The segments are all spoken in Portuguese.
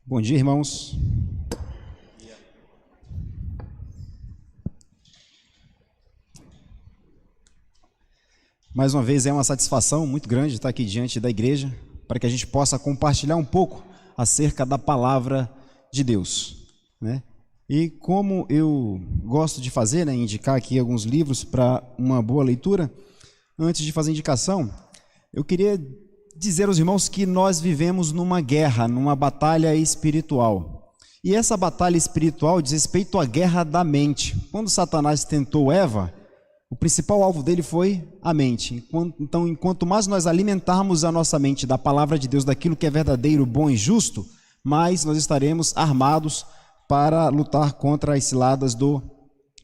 Bom dia, irmãos. Mais uma vez é uma satisfação muito grande estar aqui diante da igreja para que a gente possa compartilhar um pouco acerca da palavra de Deus, né? E como eu gosto de fazer, né, indicar aqui alguns livros para uma boa leitura, antes de fazer a indicação, eu queria dizer aos irmãos que nós vivemos numa guerra, numa batalha espiritual. E essa batalha espiritual diz respeito à guerra da mente. Quando Satanás tentou Eva, o principal alvo dele foi a mente. Então, enquanto mais nós alimentarmos a nossa mente da palavra de Deus, daquilo que é verdadeiro, bom e justo, mais nós estaremos armados para lutar contra as ciladas do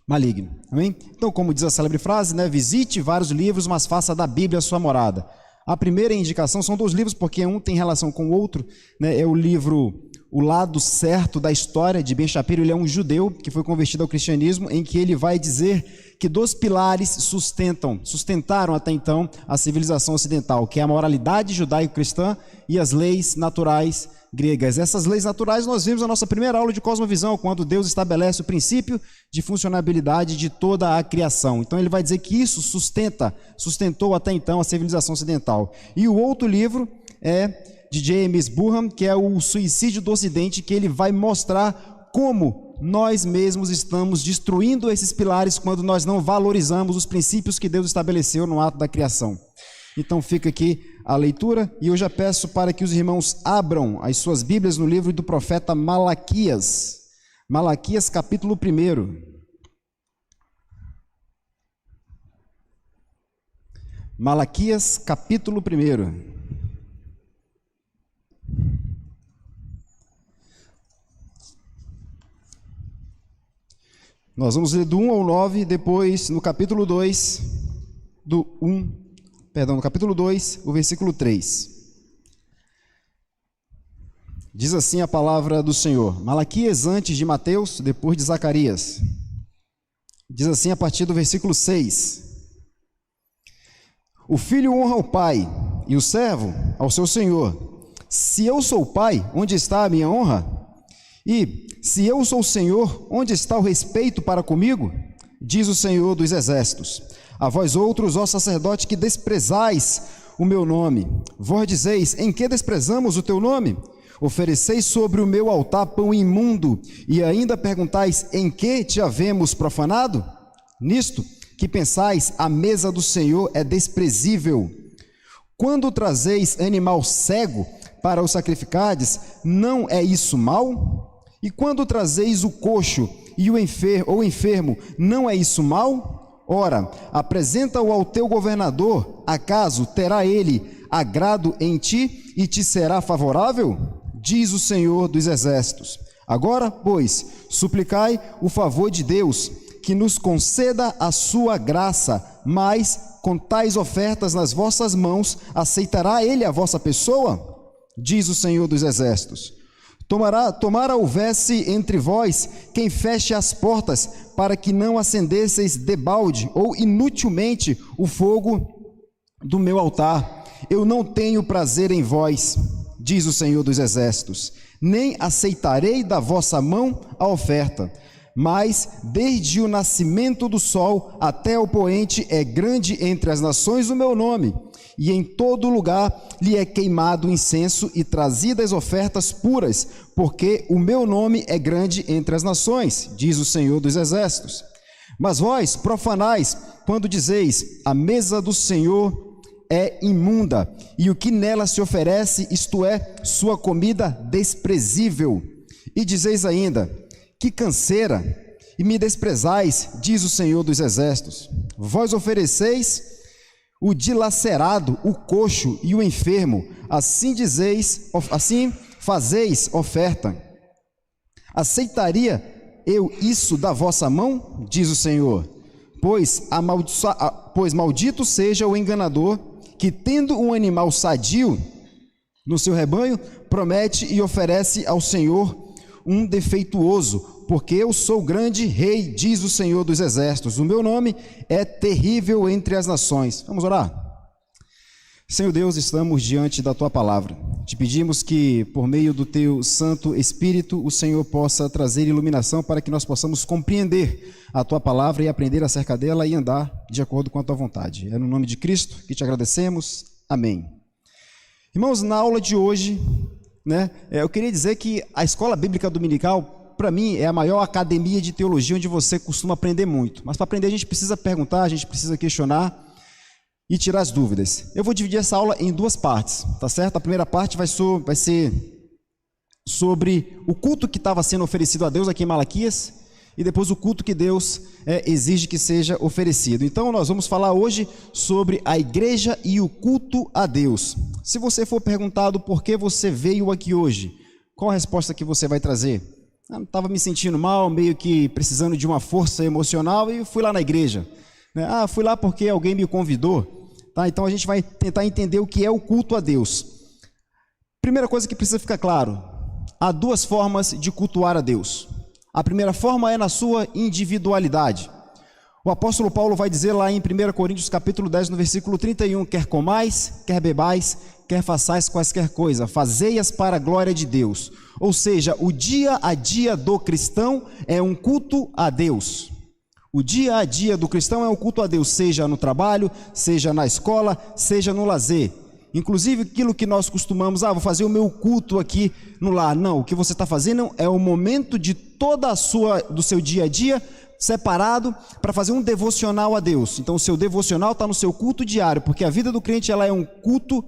maligno. Amém? Então, como diz a célebre frase, né? Visite vários livros, mas faça da Bíblia a sua morada. A primeira indicação são 2 livros, porque um tem relação com o outro, né? É o livro O Lado Certo da História, de Ben Shapiro. Ele é um judeu que foi convertido ao cristianismo, em que ele vai dizer que 2 pilares sustentaram até então a civilização ocidental, que é a moralidade judaico-cristã e as leis naturais gregas. Essas leis naturais nós vimos na nossa primeira aula de cosmovisão, quando Deus estabelece o princípio de funcionabilidade de toda a criação. Então ele vai dizer que isso sustentou até então a civilização ocidental. E o outro livro é de James Burham, que é o Suicídio do Ocidente, que ele vai mostrar como nós mesmos estamos destruindo esses pilares quando nós não valorizamos os princípios que Deus estabeleceu no ato da criação. Então fica aqui a leitura, e eu já peço para que os irmãos abram as suas Bíblias no livro do profeta Malaquias. Malaquias capítulo 1. Malaquias capítulo 1. Nós vamos ler do 1 ao 9, depois no capítulo 2, no capítulo 2, o versículo 3. Diz assim a palavra do Senhor. Malaquias antes de Mateus, depois de Zacarias. Diz assim a partir do versículo 6. O filho honra o pai, e o servo ao seu senhor. Se eu sou o pai, onde está a minha honra? E se eu sou o Senhor, onde está o respeito para comigo? Diz o Senhor dos exércitos. A vós outros, ó sacerdote, que desprezais o meu nome. Vós dizeis, em que desprezamos o teu nome? Ofereceis sobre o meu altar pão imundo, e ainda perguntais, em que te havemos profanado? Nisto que pensais, a mesa do Senhor é desprezível. Quando trazeis animal cego para o sacrificardes, não é isso mal? E quando trazeis o coxo e o enfermo, não é isso mal? Ora, apresenta-o ao teu governador, acaso terá ele agrado em ti e te será favorável? Diz o Senhor dos exércitos. Agora, pois, suplicai o favor de Deus, que nos conceda a sua graça, mas com tais ofertas nas vossas mãos, aceitará ele a vossa pessoa? Diz o Senhor dos exércitos. Tomara houvesse entre vós quem feche as portas, para que não acendesseis debalde ou inutilmente o fogo do meu altar. Eu não tenho prazer em vós, diz o Senhor dos exércitos, nem aceitarei da vossa mão a oferta. Mas desde o nascimento do sol até o poente é grande entre as nações o meu nome, e em todo lugar lhe é queimado o incenso e trazidas ofertas puras, porque o meu nome é grande entre as nações, diz o Senhor dos exércitos. Mas vós profanais, quando dizeis, a mesa do Senhor é imunda, e o que nela se oferece, isto é, sua comida desprezível. E dizeis ainda, que canseira, e me desprezais, diz o Senhor dos exércitos. Vós ofereceis o dilacerado, o coxo e o enfermo, assim fazeis oferta. Aceitaria eu isso da vossa mão? Diz o Senhor. Pois maldito seja o enganador, que tendo um animal sadio no seu rebanho, promete e oferece ao Senhor um defeituoso, porque eu sou grande rei, diz o Senhor dos exércitos. O meu nome é terrível entre as nações. Vamos orar? Senhor Deus, estamos diante da Tua palavra. te pedimos que, por meio do Teu Santo Espírito, o Senhor possa trazer iluminação para que nós possamos compreender a Tua palavra e aprender acerca dela e andar de acordo com a Tua vontade. É no nome de Cristo que te agradecemos. Amém. Irmãos, na aula de hoje, eu queria dizer que a Escola Bíblica Dominical, para mim, é a maior academia de teologia onde você costuma aprender muito. Mas para aprender a gente precisa perguntar, a gente precisa questionar e tirar as dúvidas. Eu vou dividir essa aula em duas partes, tá certo? A primeira parte vai ser sobre o culto que estava sendo oferecido a Deus aqui em Malaquias e depois o culto que Deus exige que seja oferecido. Então nós vamos falar hoje sobre a igreja e o culto a Deus. Se você for perguntado por que você veio aqui hoje, qual a resposta que você vai trazer? Eu estava me sentindo mal, meio que precisando de uma força emocional e fui lá na igreja. Fui lá porque alguém me convidou. Tá? Então a gente vai tentar entender o que é o culto a Deus. Primeira coisa que precisa ficar claro: há duas formas de cultuar a Deus. A primeira forma é na sua individualidade. O apóstolo Paulo vai dizer lá em 1 Coríntios capítulo 10, no versículo 31, quer comais, quer bebais, quer façais quaisquer coisa, fazei-as para a glória de Deus. Ou seja, o dia a dia do cristão é um culto a Deus. O dia a dia do cristão é um culto a Deus, seja no trabalho, seja na escola, seja no lazer. Inclusive aquilo que nós costumamos, vou fazer o meu culto aqui no lar. Não, o que você está fazendo é o momento de do seu dia a dia separado para fazer um devocional a Deus. Então o seu devocional está no seu culto diário, porque a vida do crente ela é um culto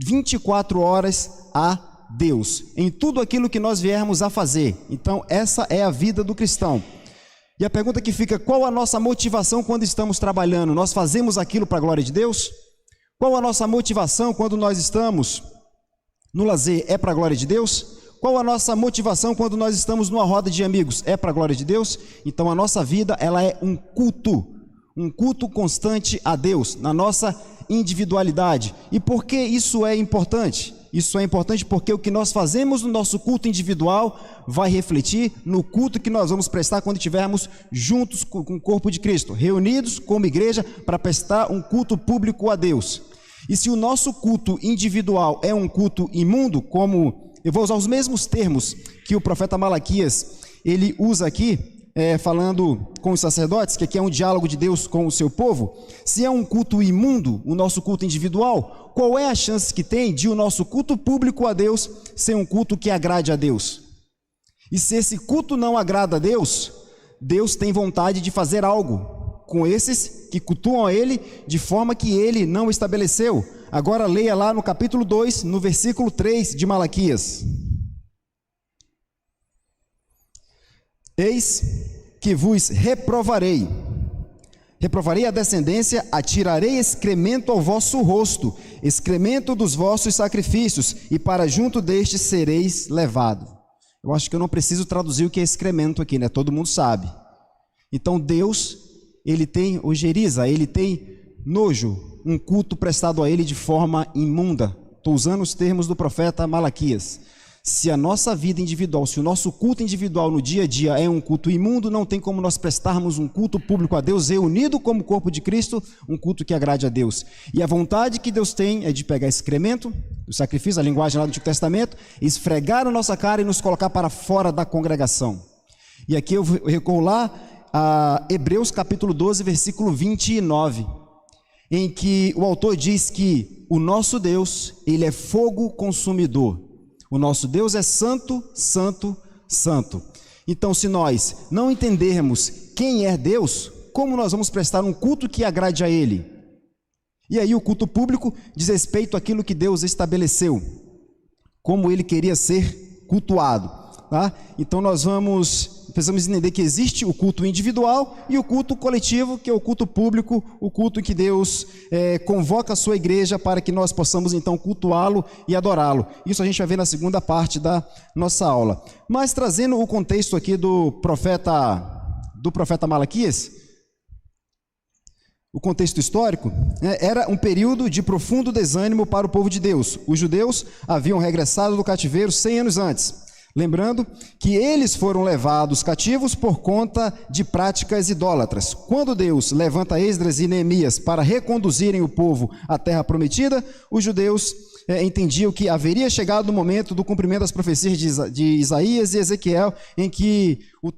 24 horas a Deus, em tudo aquilo que nós viermos a fazer. Então essa é a vida do cristão. E a pergunta que fica: qual a nossa motivação quando estamos trabalhando? Nós fazemos aquilo para a glória de Deus? Qual a nossa motivação quando nós estamos no lazer? É para a glória de Deus? Qual a nossa motivação quando nós estamos numa roda de amigos? É para a glória de Deus? Então a nossa vida ela é um culto constante a Deus, na nossa individualidade. E por que isso é importante? Isso é importante porque o que nós fazemos no nosso culto individual vai refletir no culto que nós vamos prestar quando estivermos juntos com o corpo de Cristo, reunidos como igreja para prestar um culto público a Deus. E se o nosso culto individual é um culto imundo, como eu vou usar os mesmos termos que o profeta Malaquias ele usa aqui, falando com os sacerdotes, que aqui é um diálogo de Deus com o seu povo. Se é um culto imundo, o nosso culto individual, qual é a chance que tem de o nosso culto público a Deus ser um culto que agrade a Deus? E se esse culto não agrada a Deus, Deus tem vontade de fazer algo com esses que cultuam a Ele de forma que Ele não estabeleceu. Agora leia lá no capítulo 2, no versículo 3 de Malaquias. Eis que vos reprovarei a descendência, atirarei excremento ao vosso rosto, excremento dos vossos sacrifícios, e para junto destes sereis levado. Eu acho que eu não preciso traduzir o que é excremento aqui, todo mundo sabe. Então Deus, Ele tem ojeriza, Ele tem nojo, um culto prestado a Ele de forma imunda. Estou usando os termos do profeta Malaquias. Se a nossa vida individual, se o nosso culto individual no dia a dia é um culto imundo, não tem como nós prestarmos um culto público a Deus, reunido como corpo de Cristo, um culto que agrade a Deus. E a vontade que Deus tem é de pegar excremento, o sacrifício, a linguagem lá do Antigo Testamento, esfregar a nossa cara e nos colocar para fora da congregação. E aqui eu recuo lá a Hebreus capítulo 12, versículo 29, em que o autor diz que o nosso Deus, Ele é fogo consumidor. O nosso Deus é santo, santo, santo. Então, se nós não entendermos quem é Deus, como nós vamos prestar um culto que agrade a Ele? E aí o culto público diz respeito àquilo que Deus estabeleceu, como Ele queria ser cultuado. Tá? Então nós precisamos entender que existe o culto individual e o culto coletivo, que é o culto público, o culto em que Deus convoca a sua igreja para que nós possamos então cultuá-lo e adorá-lo. Isso a gente vai ver na segunda parte da nossa aula. Mas trazendo o contexto aqui do profeta Malaquias, o contexto histórico, era um período de profundo desânimo para o povo de Deus. Os judeus haviam regressado do cativeiro 100 anos antes. Lembrando que eles foram levados cativos por conta de práticas idólatras. Quando Deus levanta Esdras e Neemias para reconduzirem o povo à terra prometida, os judeus entendiam que haveria chegado o momento do cumprimento das profecias de Isaías e Ezequiel, em que o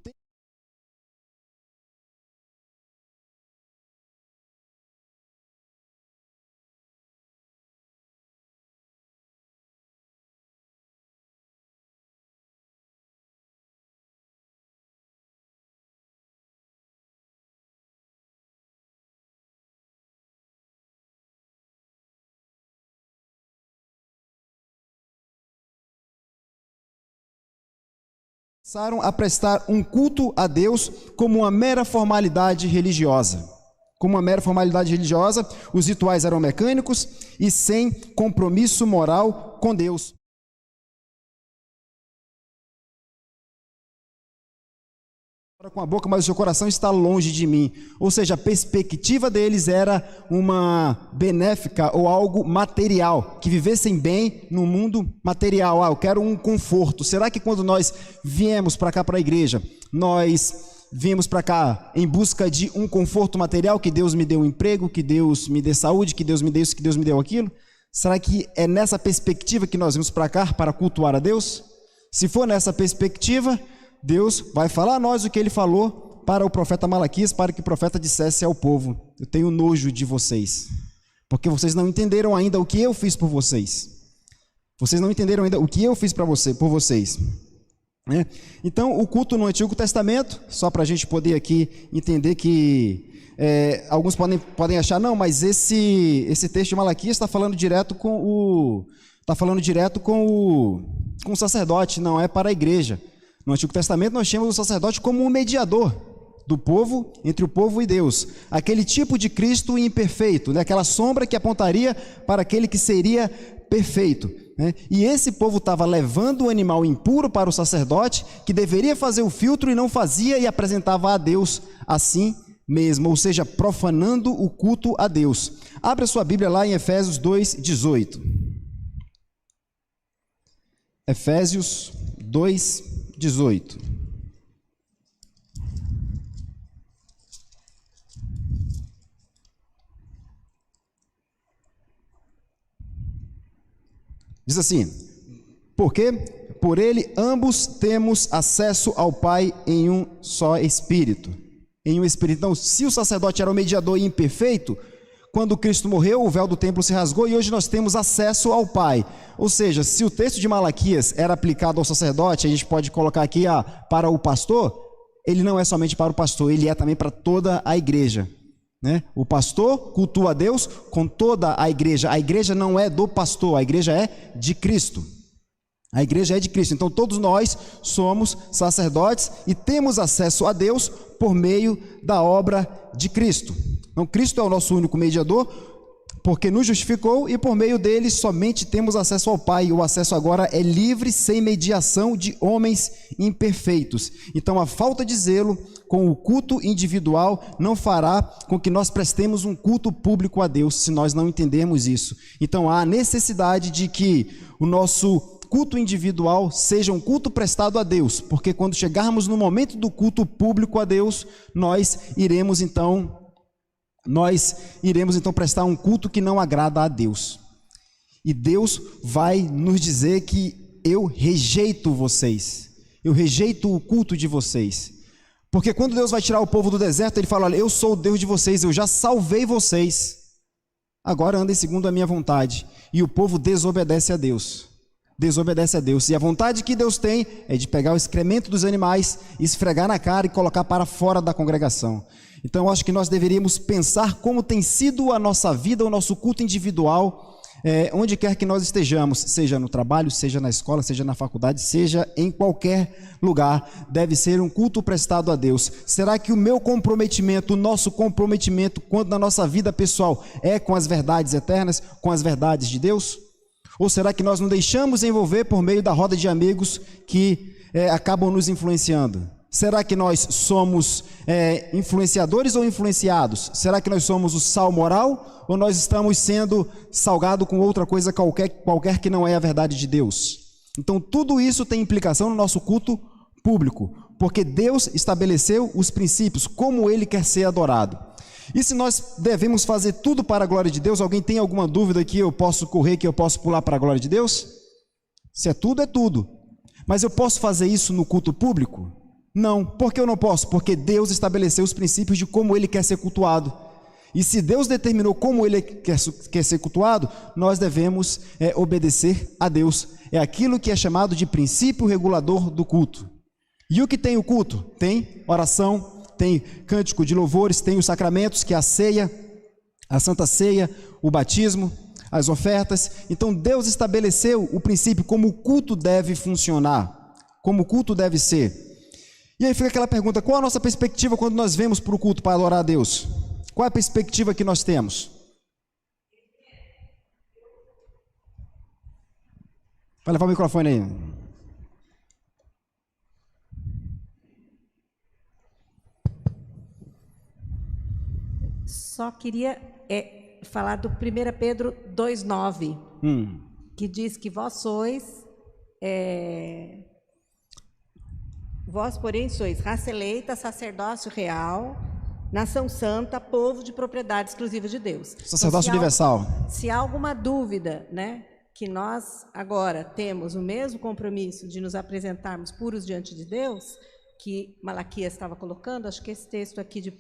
começaram a prestar um culto a Deus como uma mera formalidade religiosa. Como uma mera formalidade religiosa, os rituais eram mecânicos e sem compromisso moral com Deus. Com a boca, mas o seu coração está longe de mim. Ou seja, a perspectiva deles era uma benéfica ou algo material, que vivessem bem no mundo material. Eu quero um conforto. Será que quando nós viemos para cá, para a igreja, nós viemos para cá em busca de um conforto material, que Deus me dê um emprego, que Deus me dê saúde, que Deus me dê isso, que Deus me dê aquilo? Será que é nessa perspectiva que nós viemos para cá para cultuar a Deus? Se for nessa perspectiva, Deus vai falar a nós o que Ele falou para o profeta Malaquias, para que o profeta dissesse ao povo: eu tenho nojo de vocês, porque vocês não entenderam ainda o que eu fiz por vocês. Vocês não entenderam ainda o que eu fiz por vocês. Então, o culto no Antigo Testamento, só para a gente poder aqui entender que alguns podem achar, não, mas esse texto de Malaquias está falando direto com o sacerdote, não é para a igreja. No Antigo Testamento nós tínhamos o sacerdote como um mediador do povo, entre o povo e Deus. Aquele tipo de Cristo imperfeito, aquela sombra que apontaria para aquele que seria perfeito. E esse povo estava levando o animal impuro para o sacerdote, que deveria fazer o filtro e não fazia, e apresentava a Deus assim mesmo, ou seja, profanando o culto a Deus. Abra sua Bíblia lá em Efésios 2:18. Efésios 2:18. Diz assim: porque por ele ambos temos acesso ao Pai em um só Espírito. Em um Espírito. Então, se o sacerdote era o mediador imperfeito, quando Cristo morreu, o véu do templo se rasgou e hoje nós temos acesso ao Pai. Ou seja, se o texto de Malaquias era aplicado ao sacerdote, a gente pode colocar aqui para o pastor, ele não é somente para o pastor, ele é também para toda a igreja. O pastor cultua a Deus com toda a igreja. A igreja não é do pastor, a igreja é de Cristo. A igreja é de Cristo. Então todos nós somos sacerdotes e temos acesso a Deus por meio da obra de Cristo. Então Cristo é o nosso único mediador, porque nos justificou e por meio dele somente temos acesso ao Pai. O acesso agora é livre, sem mediação de homens imperfeitos. Então a falta de zelo com o culto individual não fará com que nós prestemos um culto público a Deus, se nós não entendermos isso. Então há necessidade de que o nosso culto individual seja um culto prestado a Deus, porque quando chegarmos no momento do culto público a Deus, nós iremos então prestar um culto que não agrada a Deus. E Deus vai nos dizer que eu rejeito vocês, eu rejeito o culto de vocês. Porque quando Deus vai tirar o povo do deserto, Ele fala: olha, eu sou o Deus de vocês, eu já salvei vocês, agora andem segundo a minha vontade. E o povo desobedece a Deus. E a vontade que Deus tem é de pegar o excremento dos animais, esfregar na cara e colocar para fora da congregação. Então eu acho que nós deveríamos pensar como tem sido a nossa vida, o nosso culto individual, onde quer que nós estejamos, seja no trabalho, seja na escola, seja na faculdade, seja em qualquer lugar, deve ser um culto prestado a Deus. Será que o meu comprometimento, o nosso comprometimento, quando na nossa vida pessoal, é com as verdades eternas, com as verdades de Deus? Ou será que nós nos deixamos envolver por meio da roda de amigos que acabam nos influenciando? Será que nós somos influenciadores ou influenciados? Será que nós somos o sal moral ou nós estamos sendo salgados com outra coisa qualquer que não é a verdade de Deus? Então tudo isso tem implicação no nosso culto público, porque Deus estabeleceu os princípios, como Ele quer ser adorado. E se nós devemos fazer tudo para a glória de Deus, alguém tem alguma dúvida que eu posso correr, que eu posso pular para a glória de Deus? Se é tudo, é tudo. Mas eu posso fazer isso no culto público? Não. Por que eu não posso? Porque Deus estabeleceu os princípios de como Ele quer ser cultuado. E se Deus determinou como Ele quer ser cultuado, nós devemos obedecer a Deus. É aquilo que é chamado de princípio regulador do culto. E o que tem o culto? Tem oração, tem cântico de louvores, tem os sacramentos, que é a ceia, a Santa Ceia, o batismo, as ofertas. Então Deus estabeleceu o princípio como o culto deve funcionar, como o culto deve ser. E aí fica aquela pergunta: qual a nossa perspectiva quando nós vemos para o culto para adorar a Deus? Qual é a perspectiva que nós temos? Vai levar o microfone aí. Só queria falar do 1 Pedro 2,9, que diz que vós porém sois raça eleita, sacerdócio real, nação santa, povo de propriedade exclusiva de Deus. Sacerdócio universal. Se há alguma dúvida, né, que nós agora temos o mesmo compromisso de nos apresentarmos puros diante de Deus, que Malaquias estava colocando, acho que esse texto aqui de 1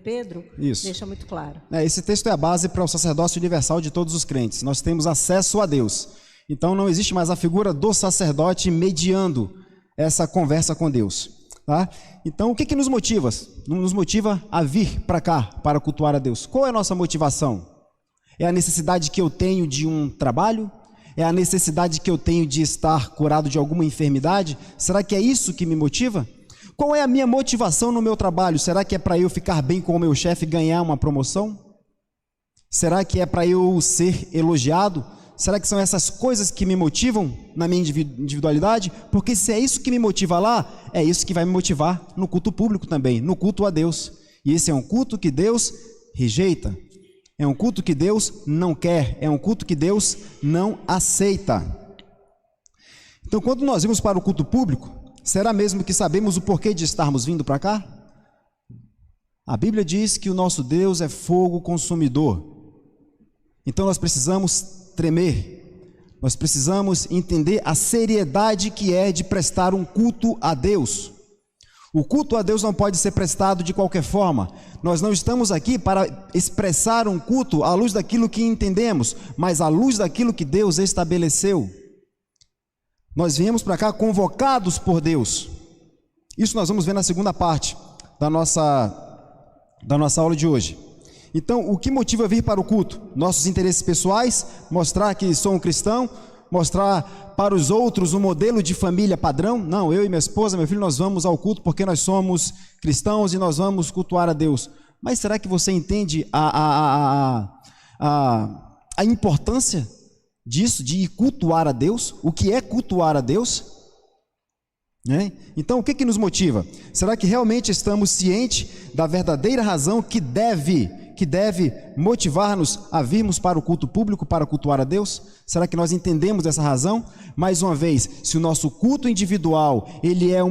Pedro deixa muito claro. Esse texto é a base para o sacerdócio universal de todos os crentes. Nós temos acesso a Deus. Então não existe mais a figura do sacerdote mediando essa conversa com Deus. Tá? Então o que nos motiva? Nos motiva a vir para cá, para cultuar a Deus. Qual é a nossa motivação? É a necessidade que eu tenho de um trabalho? É a necessidade que eu tenho de estar curado de alguma enfermidade? Será que é isso que me motiva? Qual é a minha motivação no meu trabalho? Será que é para eu ficar bem com o meu chefe e ganhar uma promoção? Será que é para eu ser elogiado? Será que são essas coisas que me motivam na minha individualidade? Porque se é isso que me motiva lá, é isso que vai me motivar no culto público também, no culto a Deus. E esse é um culto que Deus rejeita. É um culto que Deus não quer. É um culto que Deus não aceita. Então, quando nós vimos para o culto público, será mesmo que sabemos o porquê de estarmos vindo para cá? A Bíblia diz que o nosso Deus é fogo consumidor. Então nós precisamos tremer, nós precisamos entender a seriedade que é de prestar um culto a Deus. O culto a Deus não pode ser prestado de qualquer forma. Nós não estamos aqui para expressar um culto à luz daquilo que entendemos, mas à luz daquilo que Deus estabeleceu. Nós viemos para cá convocados por Deus. Isso nós vamos ver na segunda parte da nossa aula de hoje. Então, o que motiva vir para o culto? Nossos interesses pessoais, mostrar que sou um cristão, mostrar para os outros um modelo de família padrão. Não, eu e minha esposa, meu filho, nós vamos ao culto porque nós somos cristãos e nós vamos cultuar a Deus. Mas será que você entende a importância disso, de cultuar a Deus? O que é cultuar a Deus? Então, o que nos motiva? Será que realmente estamos cientes da verdadeira razão que deve motivar-nos a virmos para o culto público, para cultuar a Deus? Será que nós entendemos essa razão? Mais uma vez, se o nosso culto individual, ele é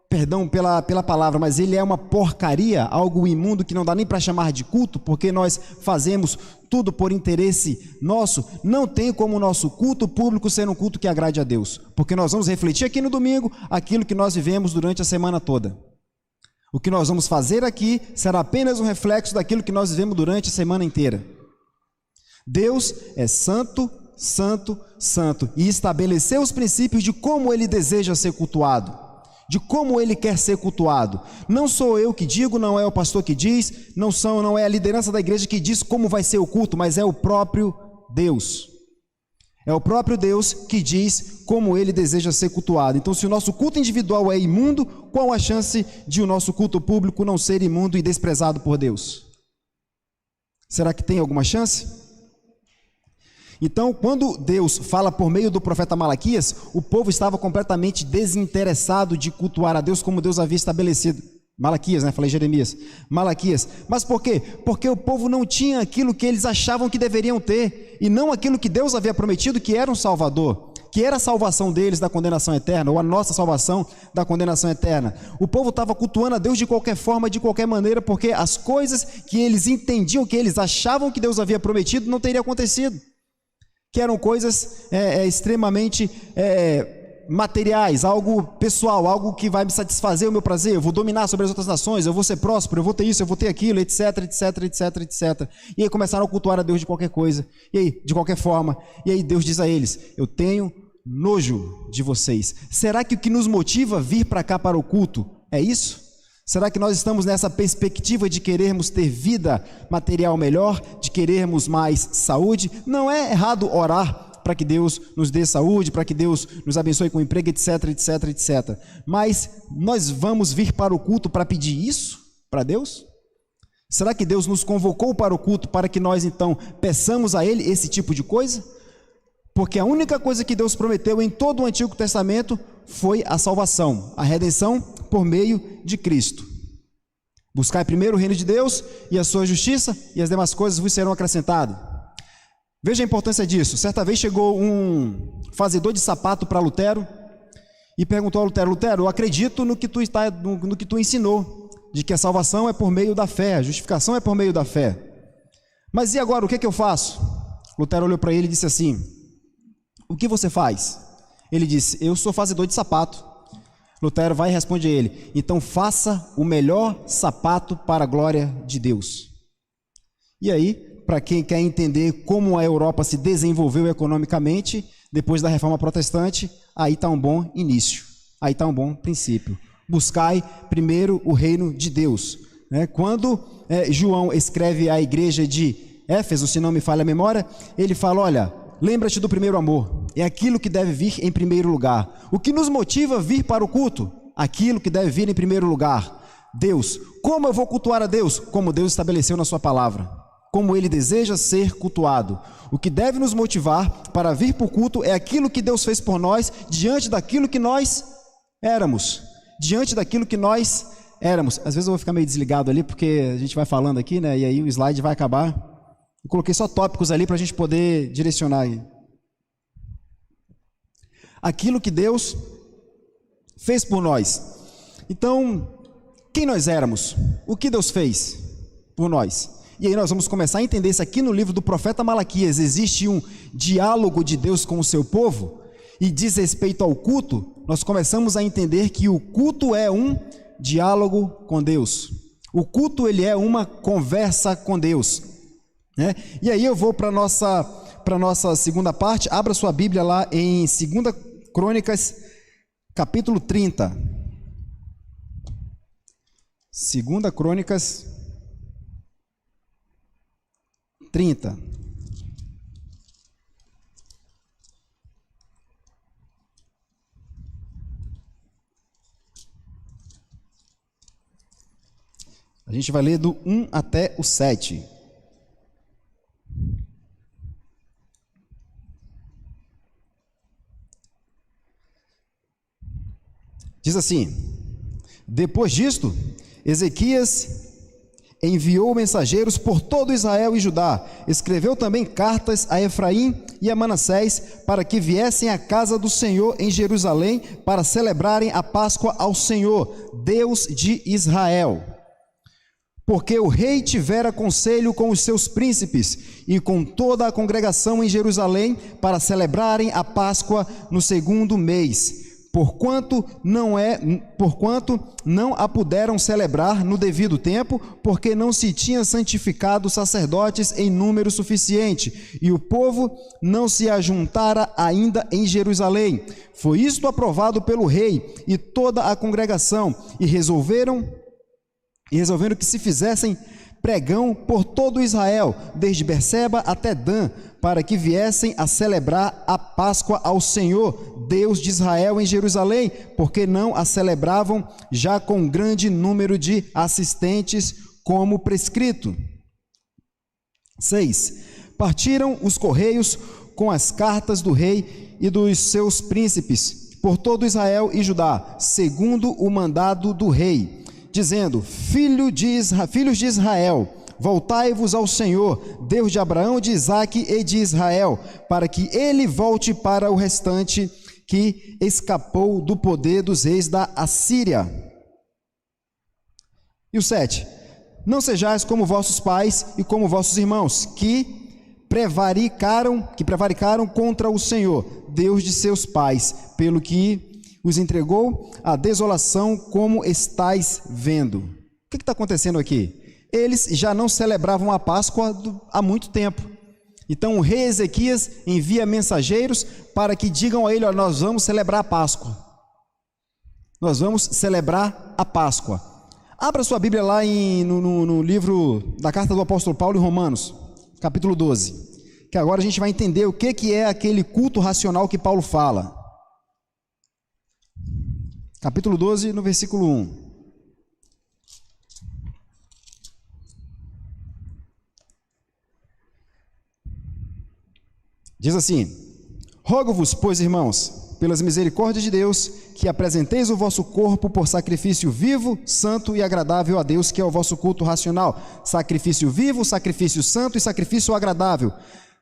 perdão pela palavra, mas ele é uma porcaria, algo imundo que não dá nem para chamar de culto, porque nós fazemos tudo por interesse nosso, não tem como o nosso culto público ser um culto que agrade a Deus, porque nós vamos refletir aqui no domingo aquilo que nós vivemos durante a semana toda. O que nós vamos fazer aqui será apenas um reflexo daquilo que nós vivemos durante a semana inteira. Deus é santo, santo, santo, e estabeleceu os princípios de como Ele deseja ser cultuado, de como Ele quer ser cultuado. Não sou eu que digo, não é o pastor que diz, não é a liderança da igreja que diz como vai ser o culto, mas é o próprio Deus. É o próprio Deus que diz como Ele deseja ser cultuado. Então, se o nosso culto individual é imundo, qual a chance de o nosso culto público não ser imundo e desprezado por Deus? Será que tem alguma chance? Então, quando Deus fala por meio do profeta Malaquias, o povo estava completamente desinteressado de cultuar a Deus como Deus havia estabelecido. Malaquias, falei Jeremias. Malaquias. Mas por quê? Porque o povo não tinha aquilo que eles achavam que deveriam ter, e não aquilo que Deus havia prometido, que era um Salvador. que era a salvação deles da condenação eterna, ou a nossa salvação da condenação eterna. O povo estava cultuando a Deus de qualquer forma, de qualquer maneira, porque as coisas que eles entendiam, que eles achavam que Deus havia prometido, não teriam acontecido, que eram coisas extremamente materiais, algo pessoal, algo que vai me satisfazer o meu prazer, eu vou dominar sobre as outras nações, eu vou ser próspero, eu vou ter isso, eu vou ter aquilo, etc, etc, etc, etc. E aí começaram a cultuar a Deus de qualquer coisa, e aí, de qualquer forma, e aí Deus diz a eles: eu tenho nojo de vocês. Será que o que nos motiva a vir para cá para o culto é isso? Será que nós estamos nessa perspectiva de querermos ter vida material melhor, de querermos mais saúde? Não é errado orar para que Deus nos dê saúde, para que Deus nos abençoe com emprego, etc, etc, etc. Mas nós vamos vir para o culto para pedir isso para Deus? Será que Deus nos convocou para o culto para que nós então peçamos a Ele esse tipo de coisa? Porque a única coisa que Deus prometeu em todo o Antigo Testamento foi a salvação, a redenção por meio de Cristo. Buscai primeiro o reino de Deus e a sua justiça, e as demais coisas vos serão acrescentadas. Veja a importância disso. Certa vez chegou um fazedor de sapato para Lutero e perguntou a Lutero: Lutero, eu acredito no que tu ensinou, de que a salvação é por meio da fé, a justificação é por meio da fé. Mas e agora, o que é que eu faço? Lutero olhou para ele e disse assim: o que você faz? Ele disse: eu sou fazedor de sapato. Lutero vai e responde a ele: então faça o melhor sapato para a glória de Deus. E aí, para quem quer entender como a Europa se desenvolveu economicamente depois da Reforma Protestante, aí está um bom início, aí está um bom princípio. Buscai primeiro o reino de Deus. Quando João escreve à igreja de Éfeso, se não me falha a memória, ele fala: olha, lembra-te do primeiro amor, é aquilo que deve vir em primeiro lugar. O que nos motiva a vir para o culto? Aquilo que deve vir em primeiro lugar: Deus. Como eu vou cultuar a Deus? Como Deus estabeleceu na sua palavra, como Ele deseja ser cultuado. O que deve nos motivar para vir para o culto é aquilo que Deus fez por nós, diante daquilo que nós éramos. Diante daquilo que nós éramos. Às vezes eu vou ficar meio desligado ali, porque a gente vai falando aqui, né? E aí o slide vai acabar. Eu coloquei só tópicos ali para a gente poder direcionar aí. Aquilo que Deus fez por nós. Então, quem nós éramos? O que Deus fez por nós? E aí nós vamos começar a entender isso aqui no livro do profeta Malaquias. Existe um diálogo de Deus com o seu povo, e diz respeito ao culto, nós começamos a entender que o culto é um diálogo com Deus. O culto, ele é uma conversa com Deus, né? E aí eu vou para a nossa segunda parte. Abra sua Bíblia lá em 2 Crônicas, capítulo 30. 2 Crônicas 30. A gente vai ler do 1 até o 7. Diz assim: depois disto, Ezequias enviou mensageiros por todo Israel e Judá. Escreveu também cartas a Efraim e a Manassés para que viessem à casa do Senhor em Jerusalém para celebrarem a Páscoa ao Senhor, Deus de Israel. Porque o rei tivera conselho com os seus príncipes e com toda a congregação em Jerusalém para celebrarem a Páscoa no segundo mês. Porquanto não a puderam celebrar no devido tempo, porque não se tinham santificado sacerdotes em número suficiente, e o povo não se ajuntara ainda em Jerusalém. Foi isto aprovado pelo rei e toda a congregação, e resolveram que se fizessem pregão por todo Israel, desde Berseba até Dan, para que viessem a celebrar a Páscoa ao Senhor, Deus de Israel, em Jerusalém, porque não a celebravam já com grande número de assistentes, como prescrito. 6. Partiram os correios com as cartas do rei e dos seus príncipes por todo Israel e Judá, segundo o mandado do rei, dizendo: filhos de Israel, voltai-vos ao Senhor, Deus de Abraão, de Isaque e de Israel, para que ele volte para o restante que escapou do poder dos reis da Assíria. E o 7, não sejais como vossos pais e como vossos irmãos, que prevaricaram contra o Senhor, Deus de seus pais, pelo que os entregou à desolação, como estáis vendo. O que está acontecendo aqui? Eles já não celebravam a Páscoa há muito tempo. Então o rei Ezequias envia mensageiros para que digam a ele: olha, nós vamos celebrar a Páscoa. Nós vamos celebrar a Páscoa. Abra sua Bíblia lá no livro da carta do apóstolo Paulo em Romanos, capítulo 12. Que agora a gente vai entender o que é aquele culto racional que Paulo fala. Capítulo 12, no versículo 1. Diz assim: rogo-vos, pois, irmãos, pelas misericórdias de Deus, que apresenteis o vosso corpo por sacrifício vivo, santo e agradável a Deus, que é o vosso culto racional. Sacrifício vivo, sacrifício santo e sacrifício agradável.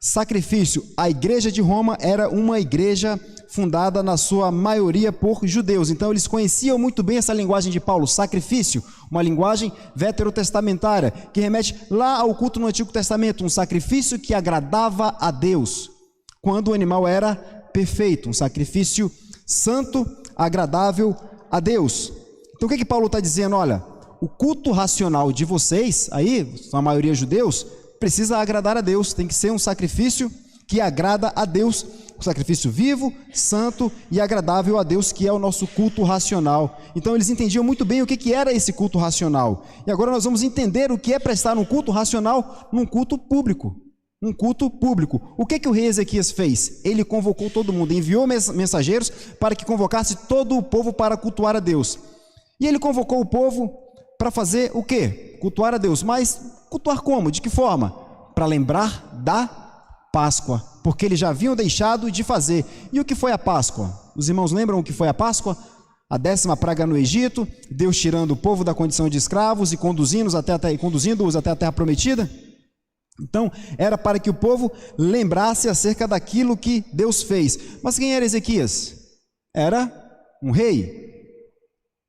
Sacrifício. A igreja de Roma era uma igreja fundada na sua maioria por judeus, então eles conheciam muito bem essa linguagem de Paulo, sacrifício, uma linguagem veterotestamentária, que remete lá ao culto no Antigo Testamento, um sacrifício que agradava a Deus, quando o animal era perfeito, um sacrifício santo, agradável a Deus. Então o que Paulo está dizendo? Olha, o culto racional de vocês, aí, a maioria judeus, precisa agradar a Deus, tem que ser um sacrifício que agrada a Deus, um sacrifício vivo, santo e agradável a Deus, que é o nosso culto racional. Então eles entendiam muito bem o que era esse culto racional. E agora nós vamos entender o que é prestar um culto racional num culto público. Um culto público. O que o rei Ezequias fez? Ele convocou todo mundo, enviou mensageiros para que convocasse todo o povo para cultuar a Deus. E ele convocou o povo para fazer o quê? Cultuar a Deus. Mas cultuar como? De que forma? Para lembrar da Páscoa, porque eles já haviam deixado de fazer. E o que foi a Páscoa? Os irmãos lembram o que foi a Páscoa? A 10ª praga no Egito, Deus tirando o povo da condição de escravos e conduzindo-os até a terra prometida. Então, era para que o povo lembrasse acerca daquilo que Deus fez. Mas quem era Ezequias? Era um rei.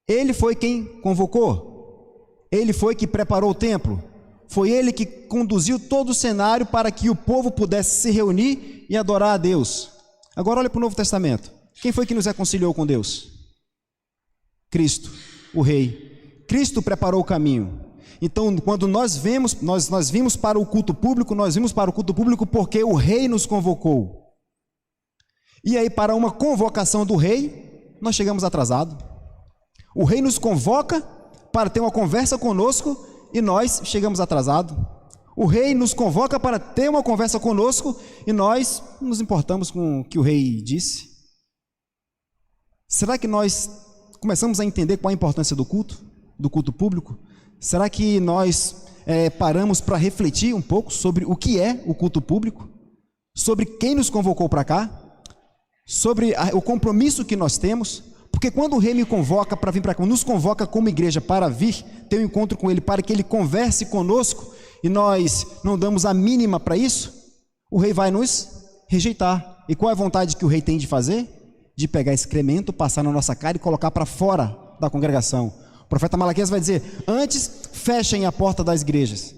Ele foi quem convocou. Ele foi que preparou o templo. Foi ele que conduziu todo o cenário para que o povo pudesse se reunir e adorar a Deus. Agora olha para o Novo Testamento. Quem foi que nos reconciliou com Deus? Cristo, o Rei. Cristo preparou o caminho. Então, quando nós vimos para o culto público, nós vimos para o culto público porque o Rei nos convocou. E aí, para uma convocação do Rei, nós chegamos atrasados. O Rei nos convoca para ter uma conversa conosco e nós chegamos atrasados. O rei nos convoca para ter uma conversa conosco e nós nos importamos com o que o rei disse. Será que nós começamos a entender qual a importância do culto público? Será que nós paramos para refletir um pouco sobre o que é o culto público? Sobre quem nos convocou para cá? Sobre o compromisso que nós temos? Porque quando o rei me convoca para vir para cá, nos convoca como igreja para vir ter um encontro com ele, para que ele converse conosco, e nós não damos a mínima para isso, o rei vai nos rejeitar. E qual é a vontade que o rei tem de fazer? De pegar excremento, passar na nossa cara e colocar para fora da congregação. O profeta Malaquias vai dizer: antes fechem a porta das igrejas,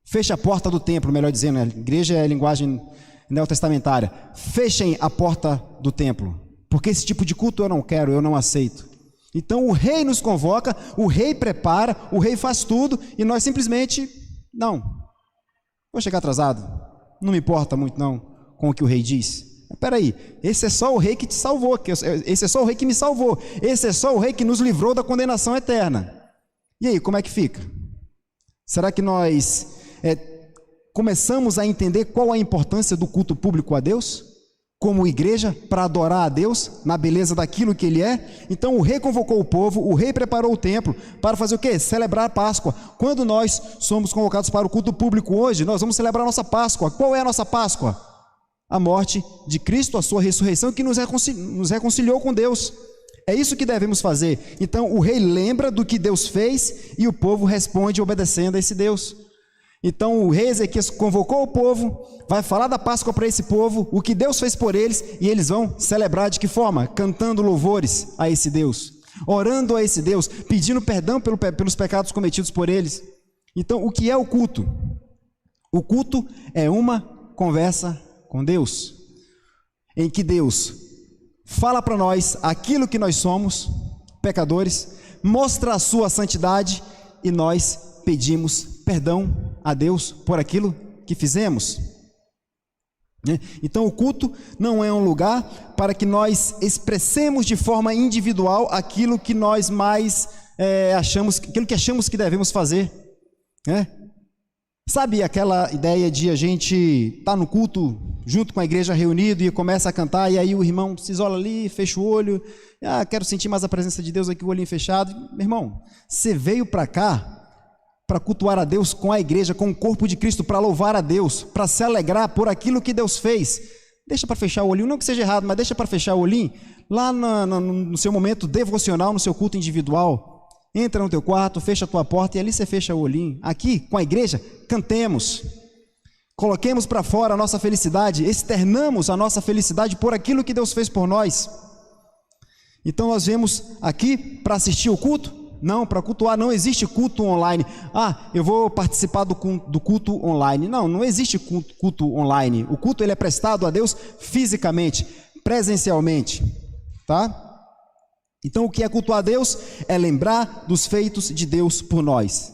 feche a porta do templo, melhor dizendo, igreja é a linguagem neotestamentária, fechem a porta do templo, porque esse tipo de culto eu não quero, eu não aceito. Então o rei nos convoca, o rei prepara, o rei faz tudo, e nós simplesmente, não, vou chegar atrasado, não me importa muito não com o que o rei diz. Espera aí, esse é só o rei que te salvou, esse é só o rei que me salvou, esse é só o rei que nos livrou da condenação eterna. E aí, como é que fica? Será que nós começamos a entender qual a importância do culto público a Deus? Como igreja, para adorar a Deus, na beleza daquilo que Ele é? Então o rei convocou o povo, o rei preparou o templo, para fazer o quê? Celebrar a Páscoa. Quando nós somos convocados para o culto público hoje, nós vamos celebrar a nossa Páscoa. Qual é a nossa Páscoa? A morte de Cristo, a sua ressurreição, que nos reconciliou com Deus. É isso que devemos fazer. Então o rei lembra do que Deus fez, e o povo responde obedecendo a esse Deus. Então o rei Ezequias convocou o povo, vai falar da Páscoa para esse povo, o que Deus fez por eles, e eles vão celebrar de que forma? Cantando louvores a esse Deus, orando a esse Deus, pedindo perdão pelos pecados cometidos por eles. Então o que é o culto? O culto é uma conversa com Deus, em que Deus fala para nós aquilo que nós somos, pecadores, mostra a sua santidade e nós pedimos perdão a Deus por aquilo que fizemos. Então o culto não é um lugar para que nós expressemos de forma individual aquilo que nós mais aquilo que achamos que devemos fazer, né? Sabe aquela ideia de a gente estar no culto junto com a igreja reunido e começa a cantar, e aí o irmão se isola ali, fecha o olho, quero sentir mais a presença de Deus aqui, o olhinho fechado. Meu irmão, você veio para cá para cultuar a Deus com a igreja, com o corpo de Cristo, para louvar a Deus, para se alegrar por aquilo que Deus fez. Deixa para fechar o olhinho, não que seja errado, mas deixa para fechar o olhinho lá no seu momento devocional, no seu culto individual. Entra no teu quarto, fecha a tua porta e ali você fecha o olhinho. Aqui, com a igreja, cantemos, coloquemos para fora a nossa felicidade, externamos a nossa felicidade por aquilo que Deus fez por nós. Então nós viemos aqui para assistir o culto? Não, para cultuar. Não existe culto online. Eu vou participar do culto online. Não existe culto online. O culto ele é prestado a Deus fisicamente, presencialmente, tá? Então o que é cultuar a Deus? É lembrar dos feitos de Deus por nós.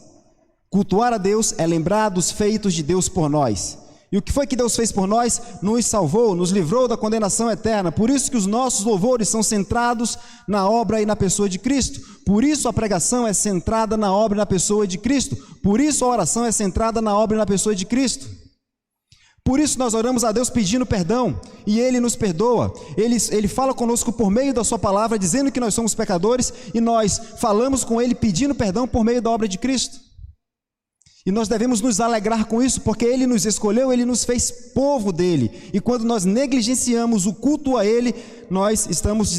Cultuar a Deus é lembrar dos feitos de Deus por nós. E o que foi que Deus fez por nós? Nos salvou, nos livrou da condenação eterna. Por isso que os nossos louvores são centrados na obra e na pessoa de Cristo. Por isso a pregação é centrada na obra e na pessoa de Cristo. Por isso a oração é centrada na obra e na pessoa de Cristo. Por isso nós oramos a Deus pedindo perdão, e Ele nos perdoa. Ele fala conosco por meio da sua palavra, dizendo que nós somos pecadores, e nós falamos com Ele pedindo perdão por meio da obra de Cristo. E nós devemos nos alegrar com isso, porque Ele nos escolheu, Ele nos fez povo dEle. E quando nós negligenciamos o culto a Ele, nós estamos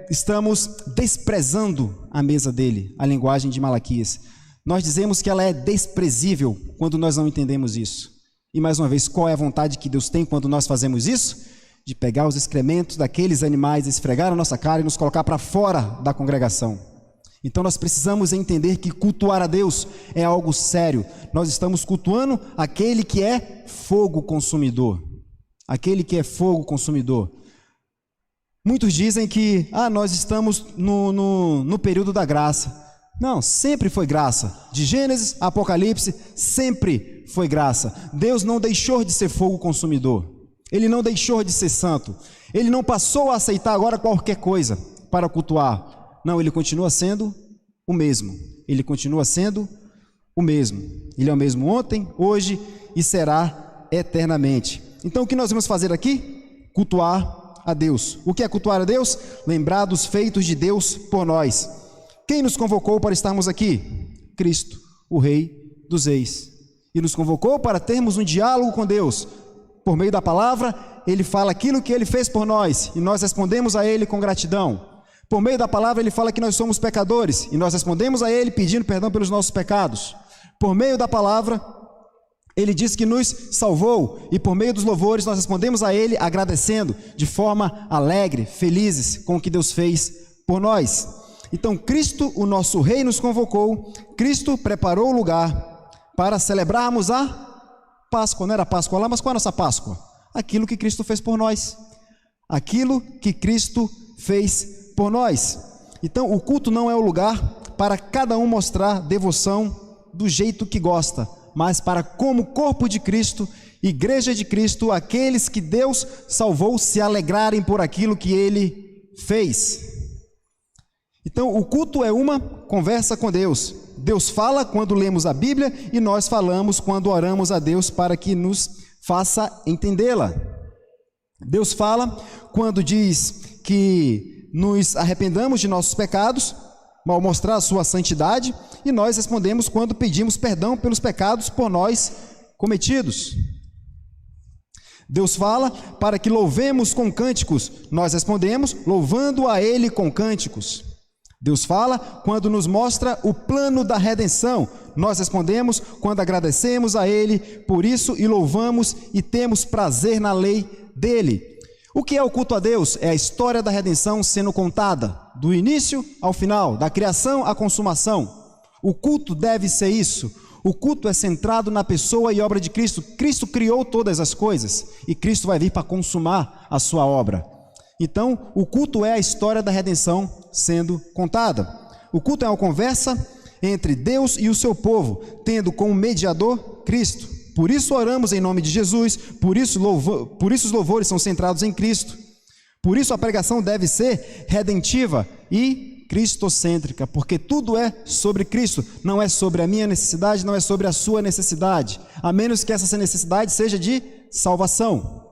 estamos desprezando a mesa dEle, a linguagem de Malaquias. Nós dizemos que ela é desprezível quando nós não entendemos isso. E mais uma vez, qual é a vontade que Deus tem quando nós fazemos isso? De pegar os excrementos daqueles animais, esfregar a nossa cara e nos colocar para fora da congregação. Então nós precisamos entender que cultuar a Deus é algo sério. Nós estamos cultuando aquele que é fogo consumidor. Aquele que é fogo consumidor. Muitos dizem que nós estamos no período da graça. Não, sempre foi graça. De Gênesis a Apocalipse, sempre foi graça. Deus não deixou de ser fogo consumidor. Ele não deixou de ser santo. Ele não passou a aceitar agora qualquer coisa para cultuar. Não, ele continua sendo o mesmo. Ele continua sendo o mesmo. Ele é o mesmo ontem, hoje e será eternamente. Então o que nós vamos fazer aqui? Cultuar a Deus. O que é cultuar a Deus? Lembrar dos feitos de Deus por nós. Quem nos convocou para estarmos aqui? Cristo, o Rei dos Reis. E nos convocou para termos um diálogo com Deus. Por meio da palavra, Ele fala aquilo que Ele fez por nós, e nós respondemos a Ele com gratidão. Por meio da palavra, Ele fala que nós somos pecadores, e nós respondemos a Ele pedindo perdão pelos nossos pecados. Por meio da palavra, Ele diz que nos salvou, e por meio dos louvores nós respondemos a Ele agradecendo, de forma alegre, felizes com o que Deus fez por nós. Então Cristo, o nosso Rei, nos convocou, Cristo preparou o lugar para celebrarmos a Páscoa. Não era Páscoa lá, mas qual é a nossa Páscoa? Aquilo que Cristo fez por nós. Aquilo que Cristo fez por nós. Então o culto não é o lugar para cada um mostrar devoção do jeito que gosta, mas para como corpo de Cristo, igreja de Cristo, aqueles que Deus salvou se alegrarem por aquilo que Ele fez. Então o culto é uma conversa com Deus. Deus fala quando lemos a Bíblia e nós falamos quando oramos a Deus para que nos faça entendê-la. Deus fala quando diz que nos arrependamos de nossos pecados, ao mostrar a sua santidade, e nós respondemos quando pedimos perdão pelos pecados por nós cometidos. Deus fala para que louvemos com cânticos, nós respondemos louvando a Ele com cânticos. Deus fala quando nos mostra o plano da redenção. Nós respondemos quando agradecemos a Ele por isso e louvamos e temos prazer na lei dEle. O que é o culto a Deus? É a história da redenção sendo contada, do início ao final, da criação à consumação. O culto deve ser isso. O culto é centrado na pessoa e obra de Cristo. Cristo criou todas as coisas e Cristo vai vir para consumar a sua obra. Então, o culto é a história da redenção sendo contada. O culto é uma conversa entre Deus e o seu povo, tendo como mediador Cristo. Por isso oramos em nome de Jesus, por isso os louvores são centrados em Cristo. Por isso a pregação deve ser redentiva e cristocêntrica, porque tudo é sobre Cristo, não é sobre a minha necessidade, não é sobre a sua necessidade, a menos que essa necessidade seja de salvação.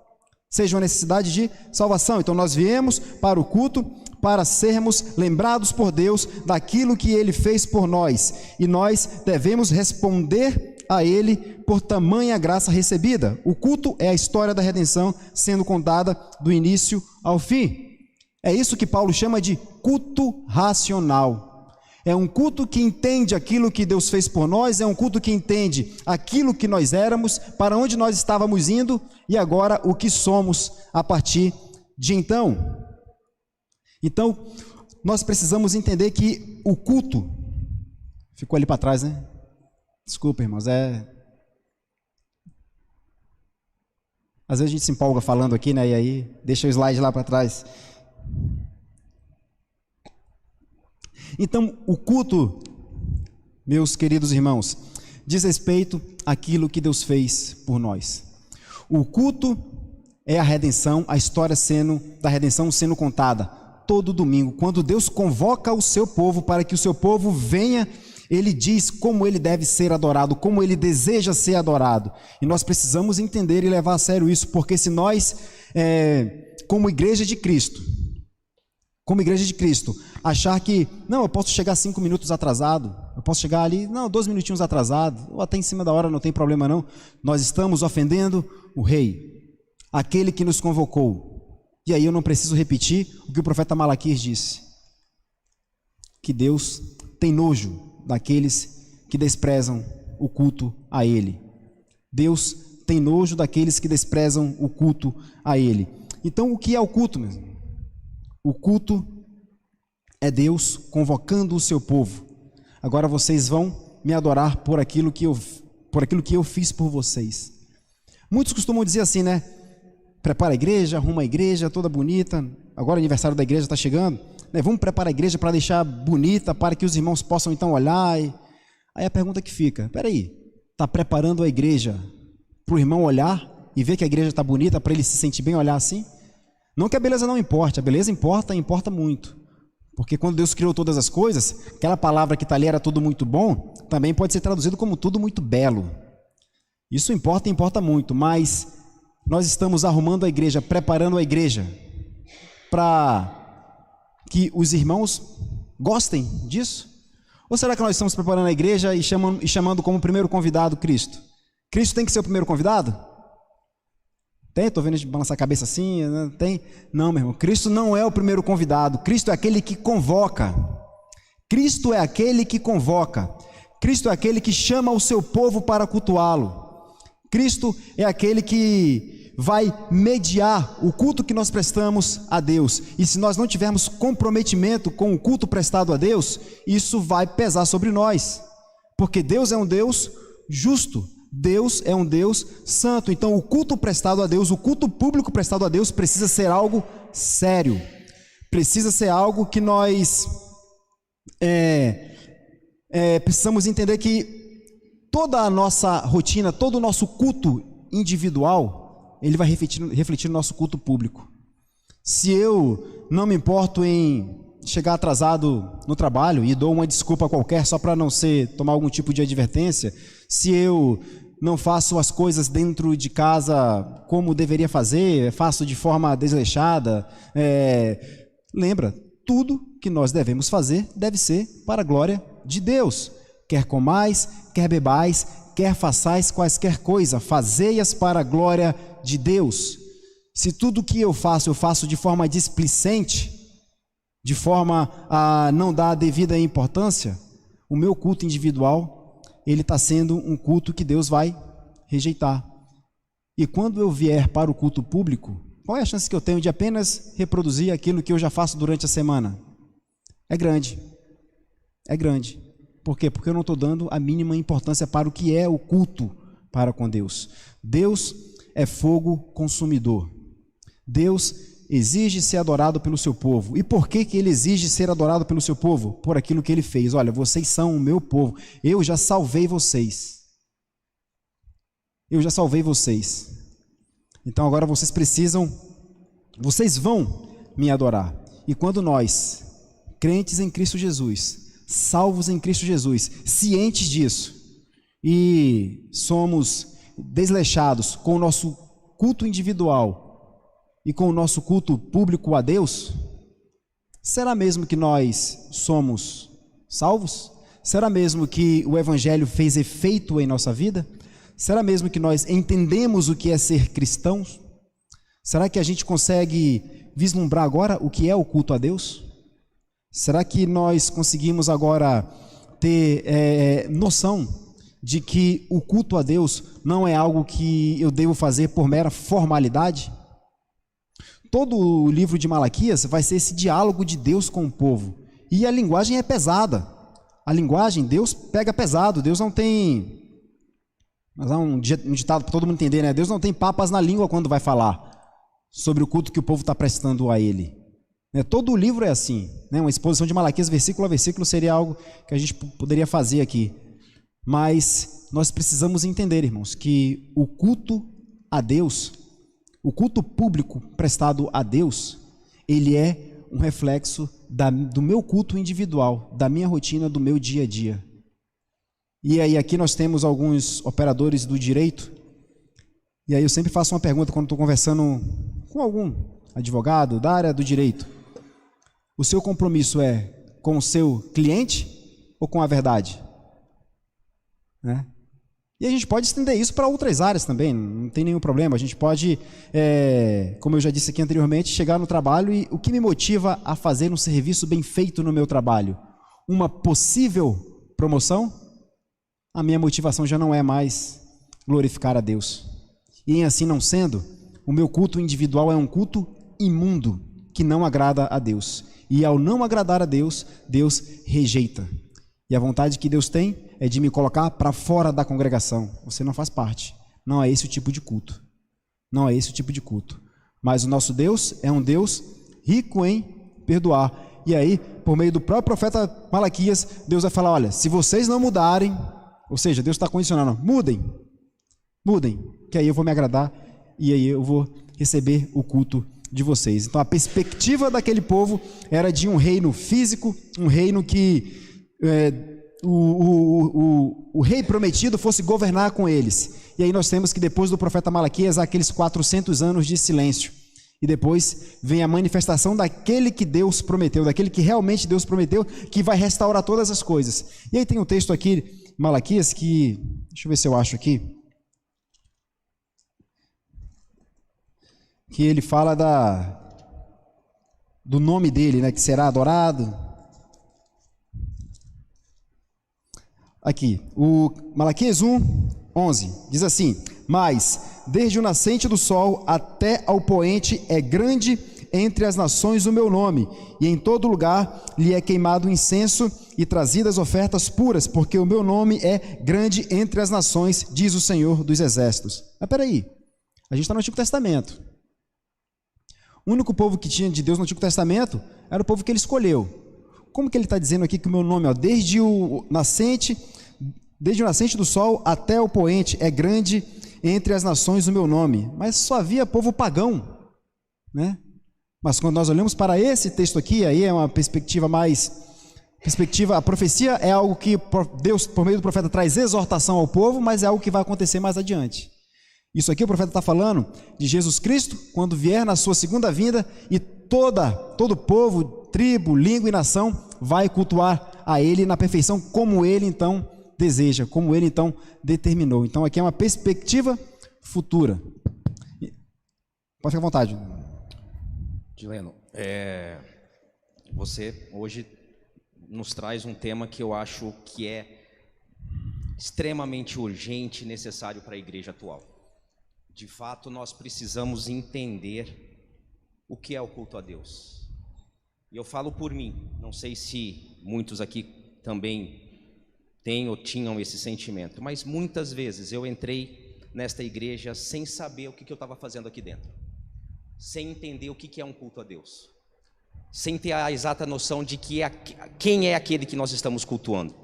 Seja uma necessidade de salvação. Então nós viemos para o culto para sermos lembrados por Deus daquilo que Ele fez por nós. E nós devemos responder a Ele por tamanha graça recebida. O culto é a história da redenção sendo contada do início ao fim. É isso que Paulo chama de culto racional. É um culto que entende aquilo que Deus fez por nós, é um culto que entende aquilo que nós éramos, para onde nós estávamos indo e agora o que somos a partir de então. Então, nós precisamos entender que o culto... Ficou ali para trás, né? Desculpa, irmãos, às vezes a gente se empolga falando aqui, né? E aí deixa o slide lá para trás. Então, o culto, meus queridos irmãos, diz respeito àquilo que Deus fez por nós. O culto é a redenção, a história da redenção sendo contada todo domingo. Quando Deus convoca o seu povo para que o seu povo venha, Ele diz como ele deve ser adorado, como ele deseja ser adorado. E nós precisamos entender e levar a sério isso, porque se nós, como igreja de Cristo, achar que, não, eu posso chegar 5 minutos atrasado, eu posso chegar ali, 2 minutinhos atrasado, ou até em cima da hora, não tem problema não. Nós estamos ofendendo o Rei, aquele que nos convocou. E aí eu não preciso repetir o que o profeta Malaquias disse, que Deus tem nojo daqueles que desprezam o culto a Ele. Deus tem nojo daqueles que desprezam o culto a Ele. Então o que é o culto mesmo? O culto é Deus convocando o seu povo. Agora vocês vão me adorar por aquilo que eu fiz por vocês. Muitos costumam dizer assim, né? Prepara a igreja, arruma a igreja toda bonita. Agora o aniversário da igreja está chegando, né? Vamos preparar a igreja para deixar bonita, para que os irmãos possam então olhar. Aí a pergunta que fica, peraí, está preparando a igreja para o irmão olhar e ver que a igreja está bonita, para ele se sentir bem olhar assim? Não que a beleza não importe, a beleza importa muito. Porque quando Deus criou todas as coisas, aquela palavra que está ali era tudo muito bom, também pode ser traduzido como tudo muito belo. Isso importa muito, mas nós estamos arrumando a igreja, preparando a igreja para que os irmãos gostem disso? Ou será que nós estamos preparando a igreja e chamando como primeiro convidado Cristo? Cristo tem que ser o primeiro convidado? Tem? Estou vendo a gente balançar a cabeça assim, né? Tem? Não, meu irmão, Cristo não é o primeiro convidado, Cristo é aquele que convoca. Cristo é aquele que convoca. Cristo é aquele que chama o seu povo para cultuá-lo. Cristo é aquele que vai mediar o culto que nós prestamos a Deus. E se nós não tivermos comprometimento com o culto prestado a Deus, isso vai pesar sobre nós. Porque Deus é um Deus justo. Deus é um Deus santo. Então o culto prestado a Deus, o culto público prestado a Deus precisa ser algo sério. Precisa ser algo que nós precisamos entender que toda a nossa rotina, todo o nosso culto individual, ele vai refletir no nosso culto público. Se eu não me importo em chegar atrasado no trabalho e dou uma desculpa qualquer só para não tomar algum tipo de advertência, se eu não faço as coisas dentro de casa como deveria fazer, faço de forma desleixada, lembra, tudo que nós devemos fazer deve ser para a glória de Deus. Quer comais, quer bebais, quer façais quaisquer coisa, fazei-as para a glória de Deus. Se tudo que eu faço de forma displicente, de forma a não dar a devida importância, o meu culto individual, ele está sendo um culto que Deus vai rejeitar. E quando eu vier para o culto público, qual é a chance que eu tenho de apenas reproduzir aquilo que eu já faço durante a semana? É grande. É grande. Por quê? Porque eu não estou dando a mínima importância para o que é o culto para com Deus. Deus é fogo consumidor. Deus exige ser adorado pelo seu povo. E por que ele exige ser adorado pelo seu povo? Por aquilo que ele fez. Olha, vocês são o meu povo. Eu já salvei vocês. Eu já salvei vocês. Então agora vocês vão me adorar. E quando nós, crentes em Cristo Jesus, salvos em Cristo Jesus, cientes disso, e somos desleixados com o nosso culto individual e com o nosso culto público a Deus, será mesmo que nós somos salvos? Será mesmo que o Evangelho fez efeito em nossa vida? Será mesmo que nós entendemos o que é ser cristãos? Será que a gente consegue vislumbrar agora o que é o culto a Deus? Será que nós conseguimos agora ter noção de que o culto a Deus não é algo que eu devo fazer por mera formalidade? Todo o livro de Malaquias vai ser esse diálogo de Deus com o povo. E a linguagem é pesada. A linguagem, Deus pega pesado. Deus não tem... Mas há um ditado para todo mundo entender, né? Deus não tem papas na língua quando vai falar sobre o culto que o povo está prestando a Ele. Todo o livro é assim, né? Uma exposição de Malaquias versículo a versículo seria algo que a gente poderia fazer aqui. Mas nós precisamos entender, irmãos, que o culto a Deus, o culto público prestado a Deus, ele é um reflexo do meu culto individual, da minha rotina, do meu dia a dia. E aí aqui nós temos alguns operadores do direito, e aí eu sempre faço uma pergunta quando estou conversando com algum advogado da área do direito. O seu compromisso é com o seu cliente ou com a verdade? Né? E a gente pode estender isso para outras áreas também, não tem nenhum problema. A gente pode, como eu já disse aqui anteriormente, chegar no trabalho e o que me motiva a fazer um serviço bem feito no meu trabalho? Uma possível promoção? A minha motivação já não é mais glorificar a Deus. E em assim não sendo, o meu culto individual é um culto imundo, que não agrada a Deus. E ao não agradar a Deus, Deus rejeita. E a vontade que Deus tem é de me colocar para fora da congregação. Você não faz parte. Não é esse o tipo de culto. Não é esse o tipo de culto. Mas o nosso Deus é um Deus rico em perdoar. E aí, por meio do próprio profeta Malaquias, Deus vai falar, olha, se vocês não mudarem, ou seja, Deus está condicionando, mudem, que aí eu vou me agradar e aí eu vou receber o culto de vocês. Então a perspectiva daquele povo era de um reino físico, um reino que o rei prometido fosse governar com eles. E aí nós temos que depois do profeta Malaquias há aqueles 400 anos de silêncio. E depois vem a manifestação daquele que Deus prometeu, daquele que realmente Deus prometeu, que vai restaurar todas as coisas. E aí tem um texto aqui, Malaquias, que, deixa eu ver se eu acho aqui, que ele fala do nome dele, né, que será adorado. Aqui, o Malaquias 1:11, diz assim, mas desde o nascente do sol até ao poente é grande entre as nações o meu nome, e em todo lugar lhe é queimado incenso e trazidas ofertas puras, porque o meu nome é grande entre as nações, diz o Senhor dos Exércitos. Mas peraí, a gente está no Antigo Testamento. O único povo que tinha de Deus no Antigo Testamento era o povo que ele escolheu. Como que ele está dizendo aqui que o meu nome, ó, desde o nascente do sol até o poente é grande entre as nações o meu nome? Mas só havia povo pagão, né? Mas quando nós olhamos para esse texto aqui, aí é uma perspectiva a profecia é algo que Deus, por meio do profeta, traz exortação ao povo, mas é algo que vai acontecer mais adiante. Isso aqui o profeta está falando de Jesus Cristo, quando vier na sua segunda vinda, e todo povo, tribo, língua e nação vai cultuar a Ele na perfeição, como Ele então deseja, como Ele então determinou. Então aqui é uma perspectiva futura. Pode ficar à vontade. Dileno, você hoje nos traz um tema que eu acho que é extremamente urgente e necessário para a igreja atual. De fato, nós precisamos entender o que é o culto a Deus. E eu falo por mim, não sei se muitos aqui também têm ou tinham esse sentimento, mas muitas vezes eu entrei nesta igreja sem saber o que eu estava fazendo aqui dentro, sem entender o que é um culto a Deus, sem ter a exata noção de quem é aquele que nós estamos cultuando.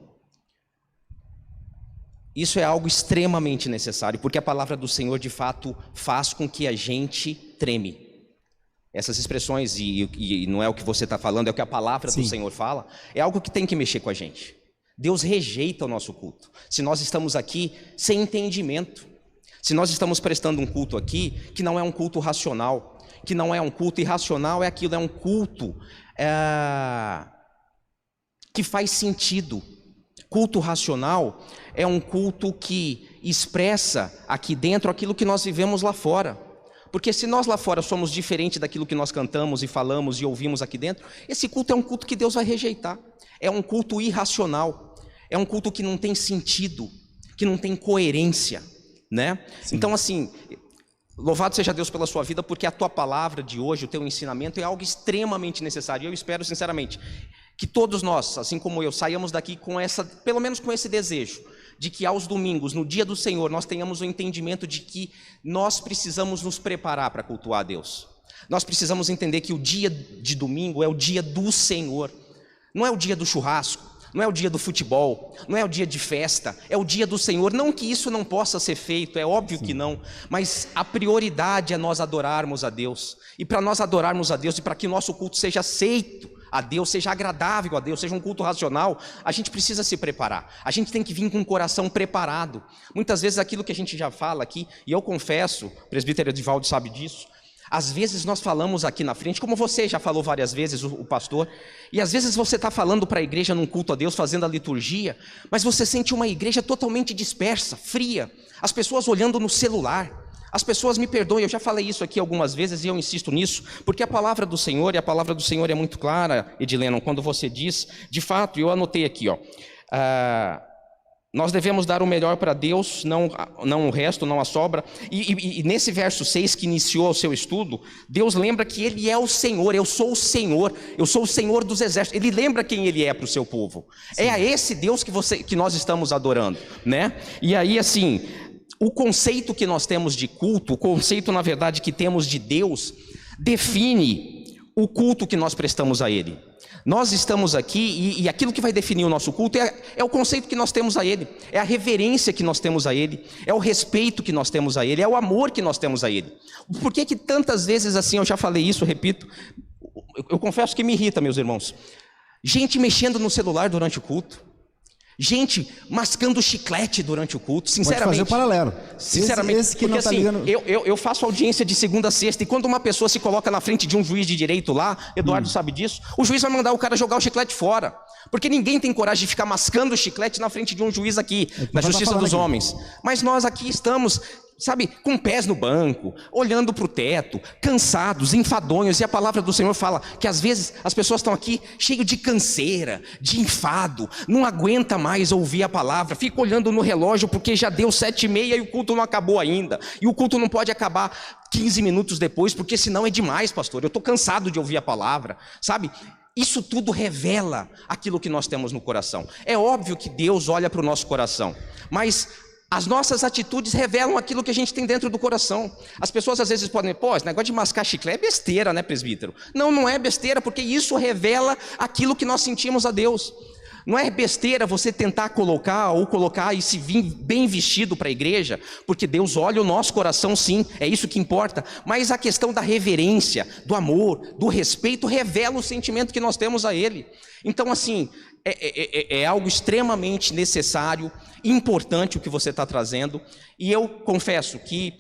Isso é algo extremamente necessário, porque a palavra do Senhor de fato faz com que a gente treme. Essas expressões, e não é o que você está falando, é o que a palavra do Senhor fala, é algo que tem que mexer com a gente. Deus rejeita o nosso culto. Se nós estamos aqui sem entendimento, se nós estamos prestando um culto aqui que não é um culto racional, que não é um culto irracional, é um culto que faz sentido. Culto racional é um culto que expressa aqui dentro aquilo que nós vivemos lá fora. Porque se nós lá fora somos diferentes daquilo que nós cantamos e falamos e ouvimos aqui dentro, esse culto é um culto que Deus vai rejeitar. É um culto irracional. É um culto que não tem sentido, que não tem coerência, né? Então assim, louvado seja Deus pela sua vida, porque a tua palavra de hoje, o teu ensinamento é algo extremamente necessário. E eu espero sinceramente que todos nós, assim como eu, saiamos daqui com pelo menos com esse desejo, de que aos domingos, no dia do Senhor, nós tenhamos o entendimento de que nós precisamos nos preparar para cultuar a Deus. Nós precisamos entender que o dia de domingo é o dia do Senhor, não é o dia do churrasco, não é o dia do futebol, não é o dia de festa, é o dia do Senhor. Não que isso não possa ser feito, é óbvio que não, mas a prioridade é nós adorarmos a Deus. E para nós adorarmos a Deus e para que nosso culto seja aceito a Deus, seja agradável a Deus, seja um culto racional, a gente precisa se preparar. A gente tem que vir com o coração preparado. Muitas vezes aquilo que a gente já fala aqui, e eu confesso, o presbítero Edivaldo sabe disso, às vezes nós falamos aqui na frente, como você já falou várias vezes, o pastor, e às vezes você está falando para a igreja num culto a Deus, fazendo a liturgia, mas você sente uma igreja totalmente dispersa, fria, as pessoas olhando no celular. As pessoas me perdoem, eu já falei isso aqui algumas vezes e eu insisto nisso, porque a palavra do Senhor, e a palavra do Senhor é muito clara, Edileno, quando você diz, de fato, eu anotei aqui, nós devemos dar o melhor para Deus, não o resto, não a sobra. E nesse verso 6 que iniciou o seu estudo, Deus lembra que Ele é o Senhor, eu sou o Senhor dos exércitos. Ele lembra quem Ele é para o seu povo. Sim. É a esse Deus que nós estamos adorando, né? E aí assim, o conceito que nós temos de culto, o conceito na verdade que temos de Deus, define o culto que nós prestamos a Ele. Nós estamos aqui e aquilo que vai definir o nosso culto é o conceito que nós temos a Ele, é a reverência que nós temos a Ele, é o respeito que nós temos a Ele, é o amor que nós temos a Ele. Por que tantas vezes assim, eu já falei isso, repito, eu confesso que me irrita, meus irmãos, gente mexendo no celular durante o culto, gente mascando chiclete durante o culto, sinceramente. Pode fazer o paralelo. Sinceramente, esse que porque não tá assim, ligando... eu faço audiência de segunda a sexta, e quando uma pessoa se coloca na frente de um juiz de direito lá, Eduardo sabe disso, o juiz vai mandar o cara jogar o chiclete fora, porque ninguém tem coragem de ficar mascando o chiclete na frente de um juiz aqui, na Justiça dos Homens. Mas nós aqui estamos, sabe, com pés no banco, olhando para o teto, cansados, enfadonhos, e a palavra do Senhor fala que às vezes as pessoas estão aqui cheias de canseira, de enfado, não aguenta mais ouvir a palavra, fica olhando no relógio porque já deu 7h30 e o culto não acabou ainda, e o culto não pode acabar 15 minutos depois, porque senão é demais, pastor, eu estou cansado de ouvir a palavra, sabe? Isso tudo revela aquilo que nós temos no coração. É óbvio que Deus olha para o nosso coração, mas as nossas atitudes revelam aquilo que a gente tem dentro do coração. As pessoas às vezes podem, esse negócio de mascar chiclete é besteira, né, presbítero? Não, não é besteira, porque isso revela aquilo que nós sentimos a Deus. Não é besteira você tentar colocar e se vir bem vestido para a igreja, porque Deus olha o nosso coração, sim, é isso que importa. Mas a questão da reverência, do amor, do respeito, revela o sentimento que nós temos a Ele. Então, assim, é algo extremamente necessário, importante o que você está trazendo. E eu confesso que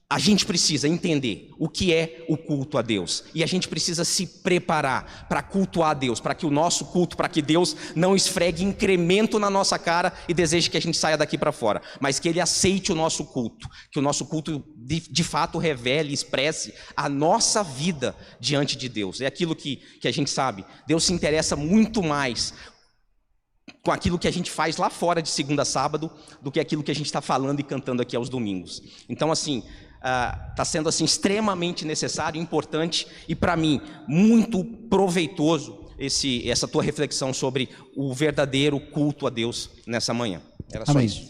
a gente precisa entender o que é o culto a Deus, e a gente precisa se preparar para cultuar a Deus, para que o nosso culto, para que Deus não esfregue incremento na nossa cara e deseje que a gente saia daqui para fora, mas que Ele aceite o nosso culto, que o nosso culto de fato revele, expresse a nossa vida diante de Deus. É aquilo que a gente sabe, Deus se interessa muito mais com aquilo que a gente faz lá fora de segunda a sábado do que aquilo que a gente está falando e cantando aqui aos domingos. Então, assim, está sendo assim extremamente necessário, importante e, para mim, muito proveitoso essa tua reflexão sobre o verdadeiro culto a Deus nessa manhã. Era só Amém. isso.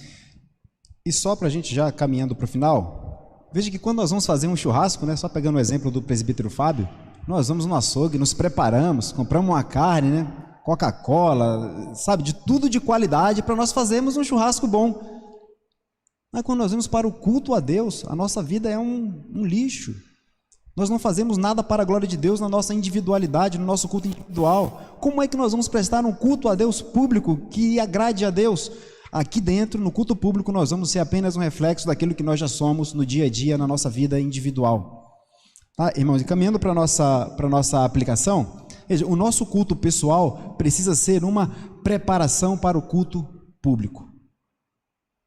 E só para a gente já caminhando para o final, veja que quando nós vamos fazer um churrasco, né, só pegando o exemplo do presbítero Fábio, nós vamos no açougue, nos preparamos, compramos uma carne, né, Coca-Cola, sabe, de tudo de qualidade para nós fazermos um churrasco bom. Mas quando nós vamos para o culto a Deus, a nossa vida é um lixo. Nós não fazemos nada para a glória de Deus na nossa individualidade, no nosso culto individual. Como é que nós vamos prestar um culto a Deus público que agrade a Deus? Aqui dentro, no culto público, nós vamos ser apenas um reflexo daquilo que nós já somos no dia a dia, na nossa vida individual. Tá, irmãos, e caminhando para a nossa aplicação, veja, o nosso culto pessoal precisa ser uma preparação para o culto público.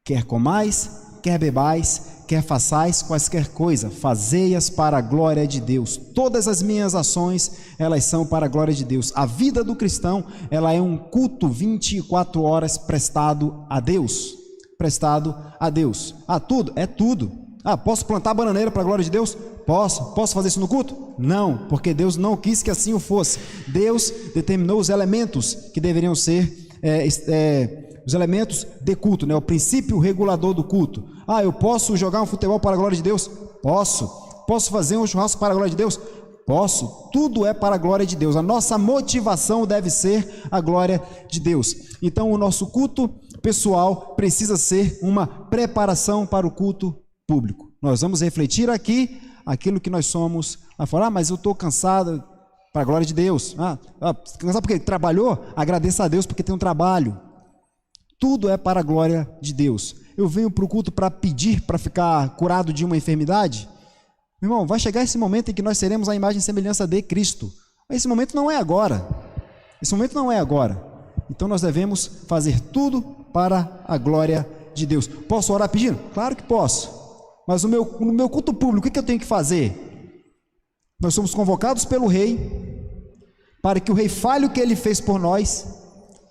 Quer comais, quer bebais, quer façais quaisquer coisa, fazei-as para a glória de Deus. Todas as minhas ações, elas são para a glória de Deus. A vida do cristão, ela é um culto 24 horas prestado a Deus. Prestado a Deus. Ah, tudo? É tudo. Ah, posso plantar bananeira para a glória de Deus? Posso. Posso fazer isso no culto? Não, porque Deus não quis que assim o fosse. Deus determinou os elementos que deveriam ser os elementos de culto, né? O princípio regulador do culto. Ah, eu posso jogar um futebol para a glória de Deus? Posso. Posso fazer um churrasco para a glória de Deus? Posso. Tudo é para a glória de Deus. A nossa motivação deve ser a glória de Deus. Então, o nosso culto pessoal precisa ser uma preparação para o culto público. Nós vamos refletir aqui aquilo que nós somos lá fora. Ah, mas eu estou cansado, para a glória de Deus. Cansado porque trabalhou? Agradeça a Deus porque tem um trabalho. Tudo é para a glória de Deus. Eu venho para o culto para pedir, para ficar curado de uma enfermidade? Meu irmão, vai chegar esse momento em que nós seremos a imagem e semelhança de Cristo. Esse momento não é agora. Esse momento não é agora. Então nós devemos fazer tudo para a glória de Deus. Posso orar pedindo? Claro que posso. Mas no meu culto público, o que eu tenho que fazer? Nós somos convocados pelo rei para que o rei fale o que ele fez por nós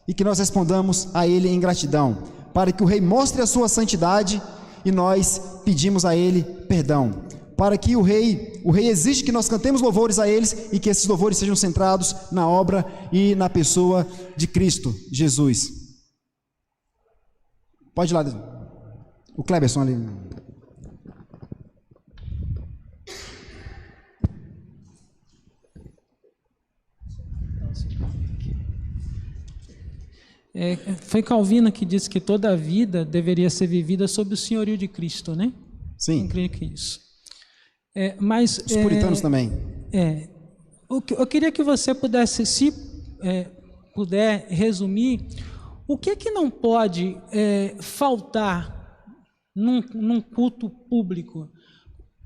e que nós respondamos a ele em gratidão, para que o rei mostre a sua santidade e nós pedimos a ele perdão, para que o rei exige que nós cantemos louvores a eles e que esses louvores sejam centrados na obra e na pessoa de Cristo Jesus. Pode ir lá, o Cleberson ali. Foi Calvino que disse que toda a vida deveria ser vivida sob o senhorio de Cristo, né? Sim. Eu creio que é isso. Mas os puritanos também. Eu queria que você pudesse, se puder resumir, o que não pode faltar num culto público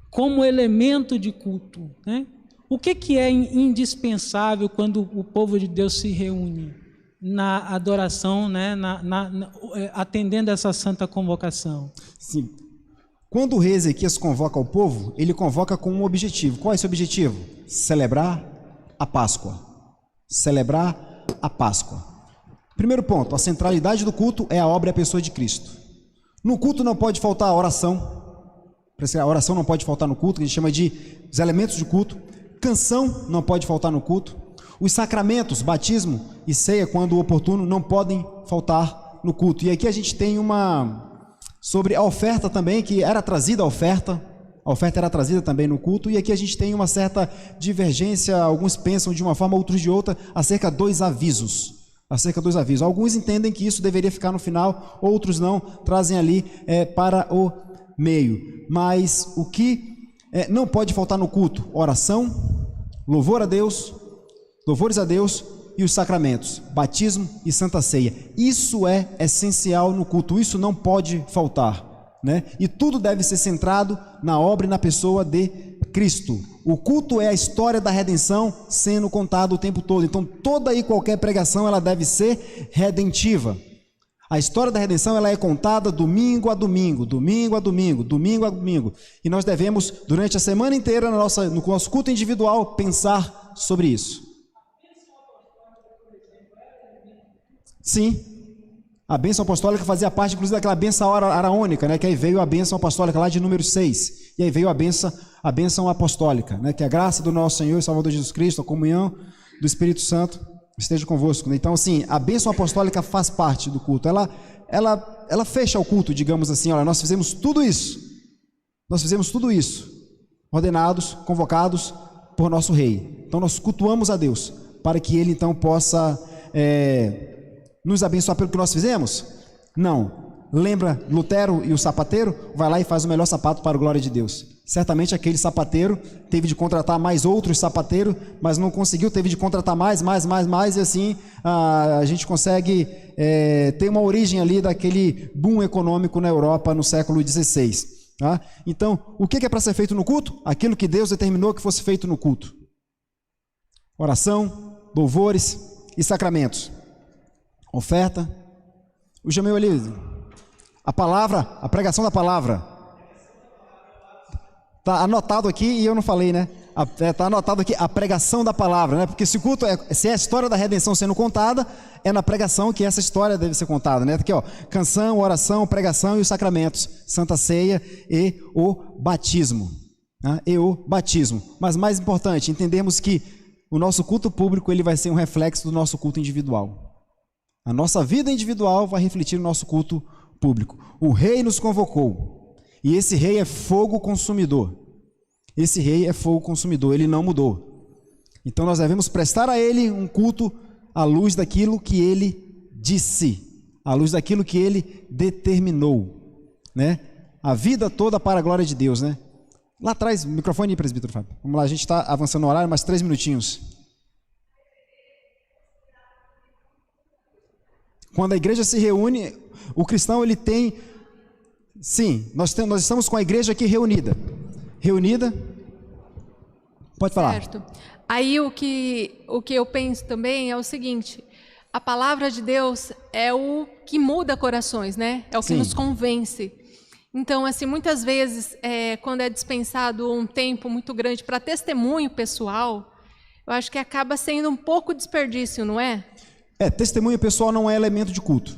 como elemento de culto, né? O que é indispensável quando o povo de Deus se reúne na adoração, né, atendendo essa santa convocação? Sim. Quando o rei Ezequias convoca o povo, ele convoca com um objetivo. Qual é esse objetivo? Celebrar a Páscoa. Celebrar a Páscoa. Primeiro ponto, a centralidade do culto é a obra e a pessoa de Cristo. No culto não pode faltar a oração. A oração não pode faltar no culto, que a gente chama de os elementos de culto. Canção não pode faltar no culto. Os sacramentos, batismo e ceia, quando oportuno, não podem faltar no culto. E aqui a gente tem sobre a oferta também, que era trazida a oferta era trazida também no culto, e aqui a gente tem uma certa divergência, alguns pensam de uma forma, outros de outra, acerca dos avisos. Alguns entendem que isso deveria ficar no final, outros não, trazem ali para o meio. Mas o que não pode faltar no culto? Oração, louvor a Deus, louvores a Deus e os sacramentos, batismo e santa ceia. Isso é essencial no culto, isso não pode faltar. né? E tudo deve ser centrado na obra e na pessoa de Cristo. O culto é a história da redenção sendo contada o tempo todo. Então, toda e qualquer pregação, ela deve ser redentiva. A história da redenção, ela é contada domingo a domingo, domingo a domingo, domingo a domingo. E nós devemos, durante a semana inteira, no nosso culto individual, pensar sobre isso. Sim. A bênção apostólica fazia parte, inclusive, daquela bênção araônica, né? Que aí veio a bênção apostólica lá de número 6. E aí veio a bênção apostólica, né? Que a graça do nosso Senhor e Salvador Jesus Cristo, a comunhão do Espírito Santo esteja convosco, né? Então, assim, a bênção apostólica faz parte do culto. Ela fecha o culto, digamos assim. Olha, nós fizemos tudo isso. Nós fizemos tudo isso, ordenados, convocados por nosso Rei. Então, nós cultuamos a Deus, para que Ele, então, possa nos abençoar pelo que nós fizemos? Não. Lembra Lutero e o sapateiro? Vai lá e faz o melhor sapato para a glória de Deus. Certamente aquele sapateiro teve de contratar mais outros sapateiros, mas não conseguiu, teve de contratar mais, e assim a gente consegue ter uma origem ali daquele boom econômico na Europa no século XVI. Tá? Então, o que é para ser feito no culto? Aquilo que Deus determinou que fosse feito no culto. Oração, louvores e sacramentos. Oferta, o Jamil ali, a palavra, a pregação da palavra. Está anotado aqui e eu não falei, né? Está anotado aqui a pregação da palavra, né? Porque se o culto se é a história da redenção sendo contada, é na pregação que essa história deve ser contada, né? Aqui, ó, canção, oração, pregação e os sacramentos, Santa Ceia e o batismo, né? E o batismo. Mas mais importante, entendemos que o nosso culto público ele vai ser um reflexo do nosso culto individual. A nossa vida individual vai refletir no nosso culto público. O Rei nos convocou. E esse Rei é fogo consumidor. Esse Rei é fogo consumidor. Ele não mudou. Então nós devemos prestar a Ele um culto à luz daquilo que Ele disse. À luz daquilo que Ele determinou. Né? A vida toda para a glória de Deus. Né? Lá atrás, microfone aí, presbítero Fábio. Vamos lá, a gente está avançando no horário, mais 3 minutinhos. Quando a igreja se reúne, o cristão ele tem, sim, nós estamos com a igreja aqui reunida, pode falar. Certo. Aí o que eu penso também é o seguinte, a palavra de Deus é o que muda corações, né? É o que nos convence. Então, assim, muitas vezes, quando é dispensado um tempo muito grande para testemunho pessoal, eu acho que acaba sendo um pouco desperdício, não é? Testemunho pessoal não é elemento de culto.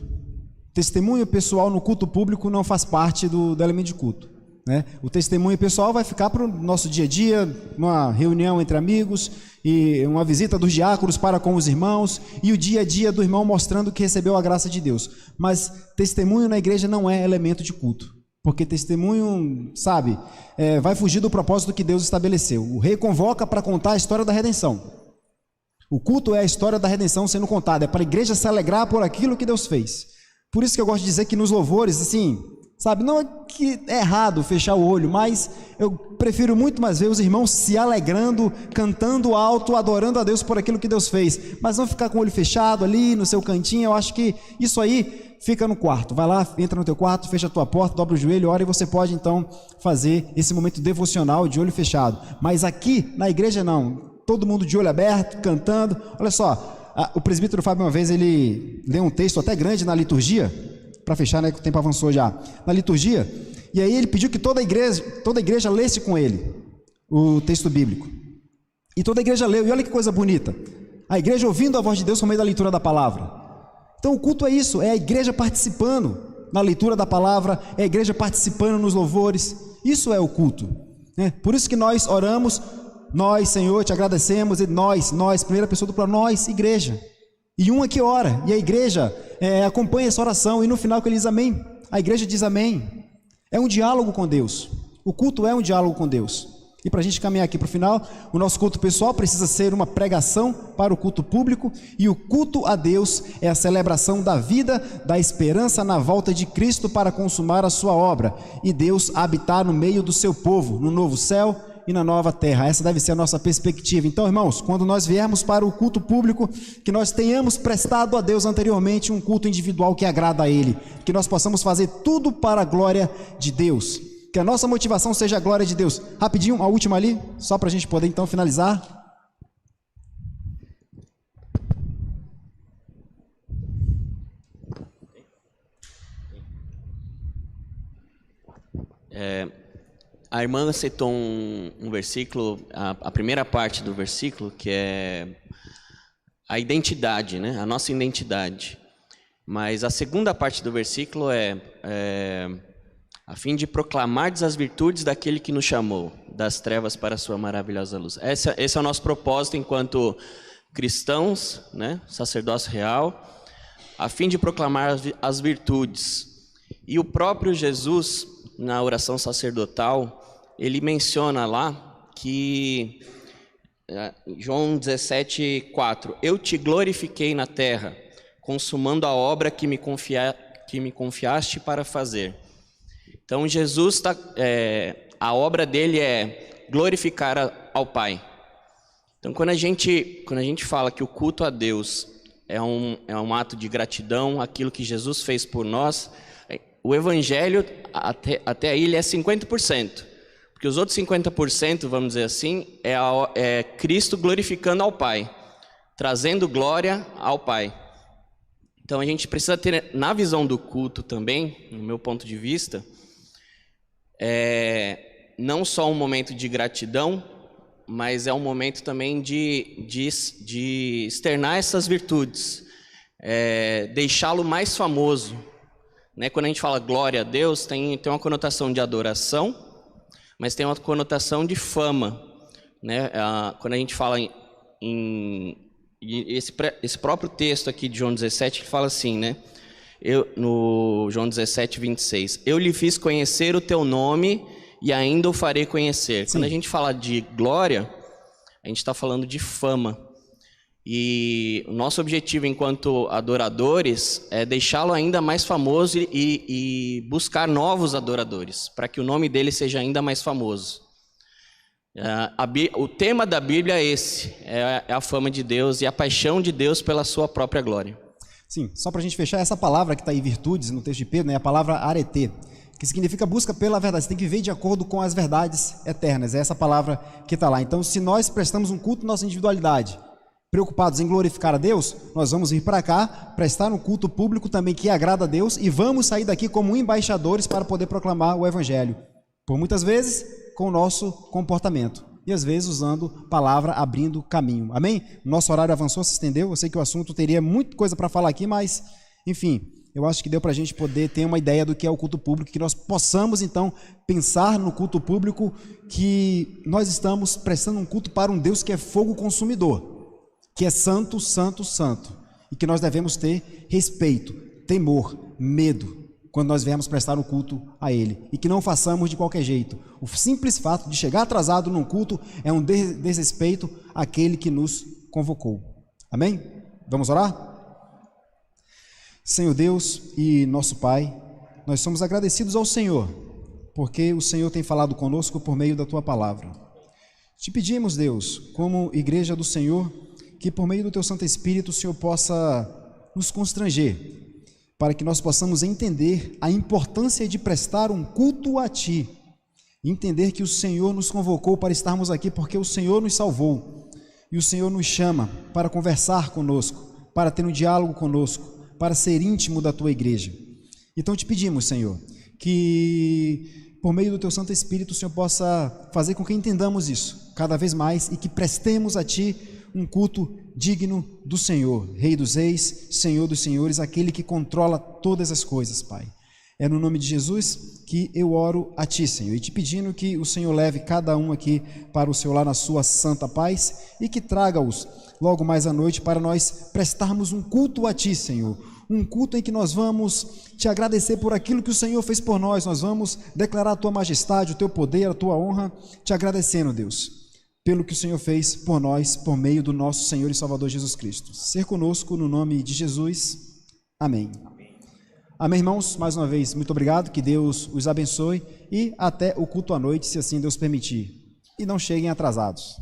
Testemunho pessoal no culto público não faz parte do elemento de culto. Né? O testemunho pessoal vai ficar para o nosso dia a dia, uma reunião entre amigos, e uma visita dos diáconos para com os irmãos, e o dia a dia do irmão mostrando que recebeu a graça de Deus. Mas testemunho na igreja não é elemento de culto. Porque testemunho, sabe, vai fugir do propósito que Deus estabeleceu. O Rei convoca para contar a história da redenção. O culto é a história da redenção sendo contada, é para a igreja se alegrar por aquilo que Deus fez. Por isso que eu gosto de dizer que nos louvores, assim, sabe, não é que é errado fechar o olho, mas eu prefiro muito mais ver os irmãos se alegrando, cantando alto, adorando a Deus por aquilo que Deus fez, mas não ficar com o olho fechado ali no seu cantinho. Eu acho que isso aí fica no quarto. Vai lá, entra no teu quarto, fecha a tua porta, dobra o joelho, ora, e você pode então fazer esse momento devocional de olho fechado. Mas aqui na igreja não. Todo mundo de olho aberto, cantando. Olha só, o presbítero Fábio uma vez ele leu um texto até grande na liturgia, para fechar, né, que o tempo avançou já, na liturgia, e aí ele pediu que toda a igreja lesse com ele o texto bíblico. E toda a igreja leu, e olha que coisa bonita, a igreja ouvindo a voz de Deus por meio da leitura da palavra. Então o culto é isso, é a igreja participando na leitura da palavra, é a igreja participando nos louvores, isso é o culto. Né? Por isso que nós oramos, nós, Senhor, te agradecemos, e nós, primeira pessoa do plano, nós, igreja. E um aqui ora, e a igreja acompanha essa oração, e no final que ele diz amém, a igreja diz amém. É um diálogo com Deus, o culto é um diálogo com Deus. E para a gente caminhar aqui para o final, o nosso culto pessoal precisa ser uma pregação para o culto público, e o culto a Deus é a celebração da vida, da esperança na volta de Cristo para consumar a sua obra, e Deus habitar no meio do seu povo, no novo céu e na nova terra. Essa deve ser a nossa perspectiva. Então, irmãos, quando nós viermos para o culto público, que nós tenhamos prestado a Deus anteriormente um culto individual que agrada a Ele, que nós possamos fazer tudo para a glória de Deus, que a nossa motivação seja a glória de Deus. Rapidinho, a última ali, só para a gente poder então finalizar. A irmã citou um versículo, a primeira parte do versículo, que é a identidade, né? A nossa identidade. Mas a segunda parte do versículo é a fim de proclamardes as virtudes daquele que nos chamou, das trevas para a sua maravilhosa luz. Esse é o nosso propósito enquanto cristãos, né? Sacerdócio real, a fim de proclamar as virtudes. E o próprio Jesus, na oração sacerdotal, ele menciona lá que, João 17:4, eu te glorifiquei na terra, consumando a obra que me confiaste para fazer. Então Jesus, a obra dele é glorificar ao Pai. Então quando a gente fala que o culto a Deus é um ato de gratidão, aquilo que Jesus fez por nós, o evangelho até aí ele é 50%, porque os outros 50%, vamos dizer assim, é Cristo glorificando ao Pai, trazendo glória ao Pai. Então a gente precisa ter, na visão do culto também, no meu ponto de vista, não só um momento de gratidão, mas é um momento também de externar essas virtudes, deixá-lo mais famoso. Né? Quando a gente fala glória a Deus, tem uma conotação de adoração, mas tem uma conotação de fama. Né? Quando a gente fala esse próprio texto aqui de João 17, ele fala assim, né? No João 17:26, eu lhe fiz conhecer o teu nome e ainda o farei conhecer. Sim. Quando a gente fala de glória, a gente está falando de fama. E o nosso objetivo enquanto adoradores é deixá-lo ainda mais famoso e buscar novos adoradores, para que o nome dele seja ainda mais famoso. O tema da Bíblia é esse, é a fama de Deus e a paixão de Deus pela sua própria glória. Sim, só para a gente fechar, essa palavra que está aí, virtudes, no texto de Pedro, né, é a palavra arete, que significa busca pela verdade. Você tem que viver de acordo com as verdades eternas, é essa palavra que está lá. Então, se nós prestamos um culto à nossa individualidade, preocupados em glorificar a Deus, nós vamos vir para cá, prestar um culto público também que agrada a Deus e vamos sair daqui como embaixadores para poder proclamar o Evangelho. Por muitas vezes, com o nosso comportamento. E às vezes usando palavra, abrindo caminho. Amém? Nosso horário avançou, se estendeu. Eu sei que o assunto teria muita coisa para falar aqui, mas, enfim, eu acho que deu para a gente poder ter uma ideia do que é o culto público, que nós possamos, então, pensar no culto público, que nós estamos prestando um culto para um Deus que é fogo consumidor, que é santo, santo, santo, e que nós devemos ter respeito, temor, medo, quando nós viemos prestar um culto a Ele, e que não façamos de qualquer jeito. O simples fato de chegar atrasado num culto é um desrespeito àquele que nos convocou. Amém? Vamos orar? Senhor Deus e nosso Pai, nós somos agradecidos ao Senhor, porque o Senhor tem falado conosco por meio da Tua palavra. Te pedimos, Deus, como igreja do Senhor, que por meio do Teu Santo Espírito o Senhor possa nos constranger, para que nós possamos entender a importância de prestar um culto a Ti, entender que o Senhor nos convocou para estarmos aqui porque o Senhor nos salvou, e o Senhor nos chama para conversar conosco, para ter um diálogo conosco, para ser íntimo da Tua igreja. Então te pedimos, Senhor, que por meio do Teu Santo Espírito o Senhor possa fazer com que entendamos isso cada vez mais e que prestemos a Ti um culto digno do Senhor, Rei dos Reis, Senhor dos Senhores, aquele que controla todas as coisas, Pai. É no nome de Jesus que eu oro a Ti, Senhor, e te pedindo que o Senhor leve cada um aqui para o Senhor lá na sua santa paz e que traga-os logo mais à noite para nós prestarmos um culto a Ti, Senhor, um culto em que nós vamos Te agradecer por aquilo que o Senhor fez por nós, nós vamos declarar a Tua majestade, o Teu poder, a Tua honra, Te agradecendo, Deus, pelo que o Senhor fez por nós, por meio do nosso Senhor e Salvador Jesus Cristo. Ser conosco no nome de Jesus. Amém. Amém, irmãos? Mais uma vez, muito obrigado, que Deus os abençoe e até o culto à noite, se assim Deus permitir. e não cheguem atrasados.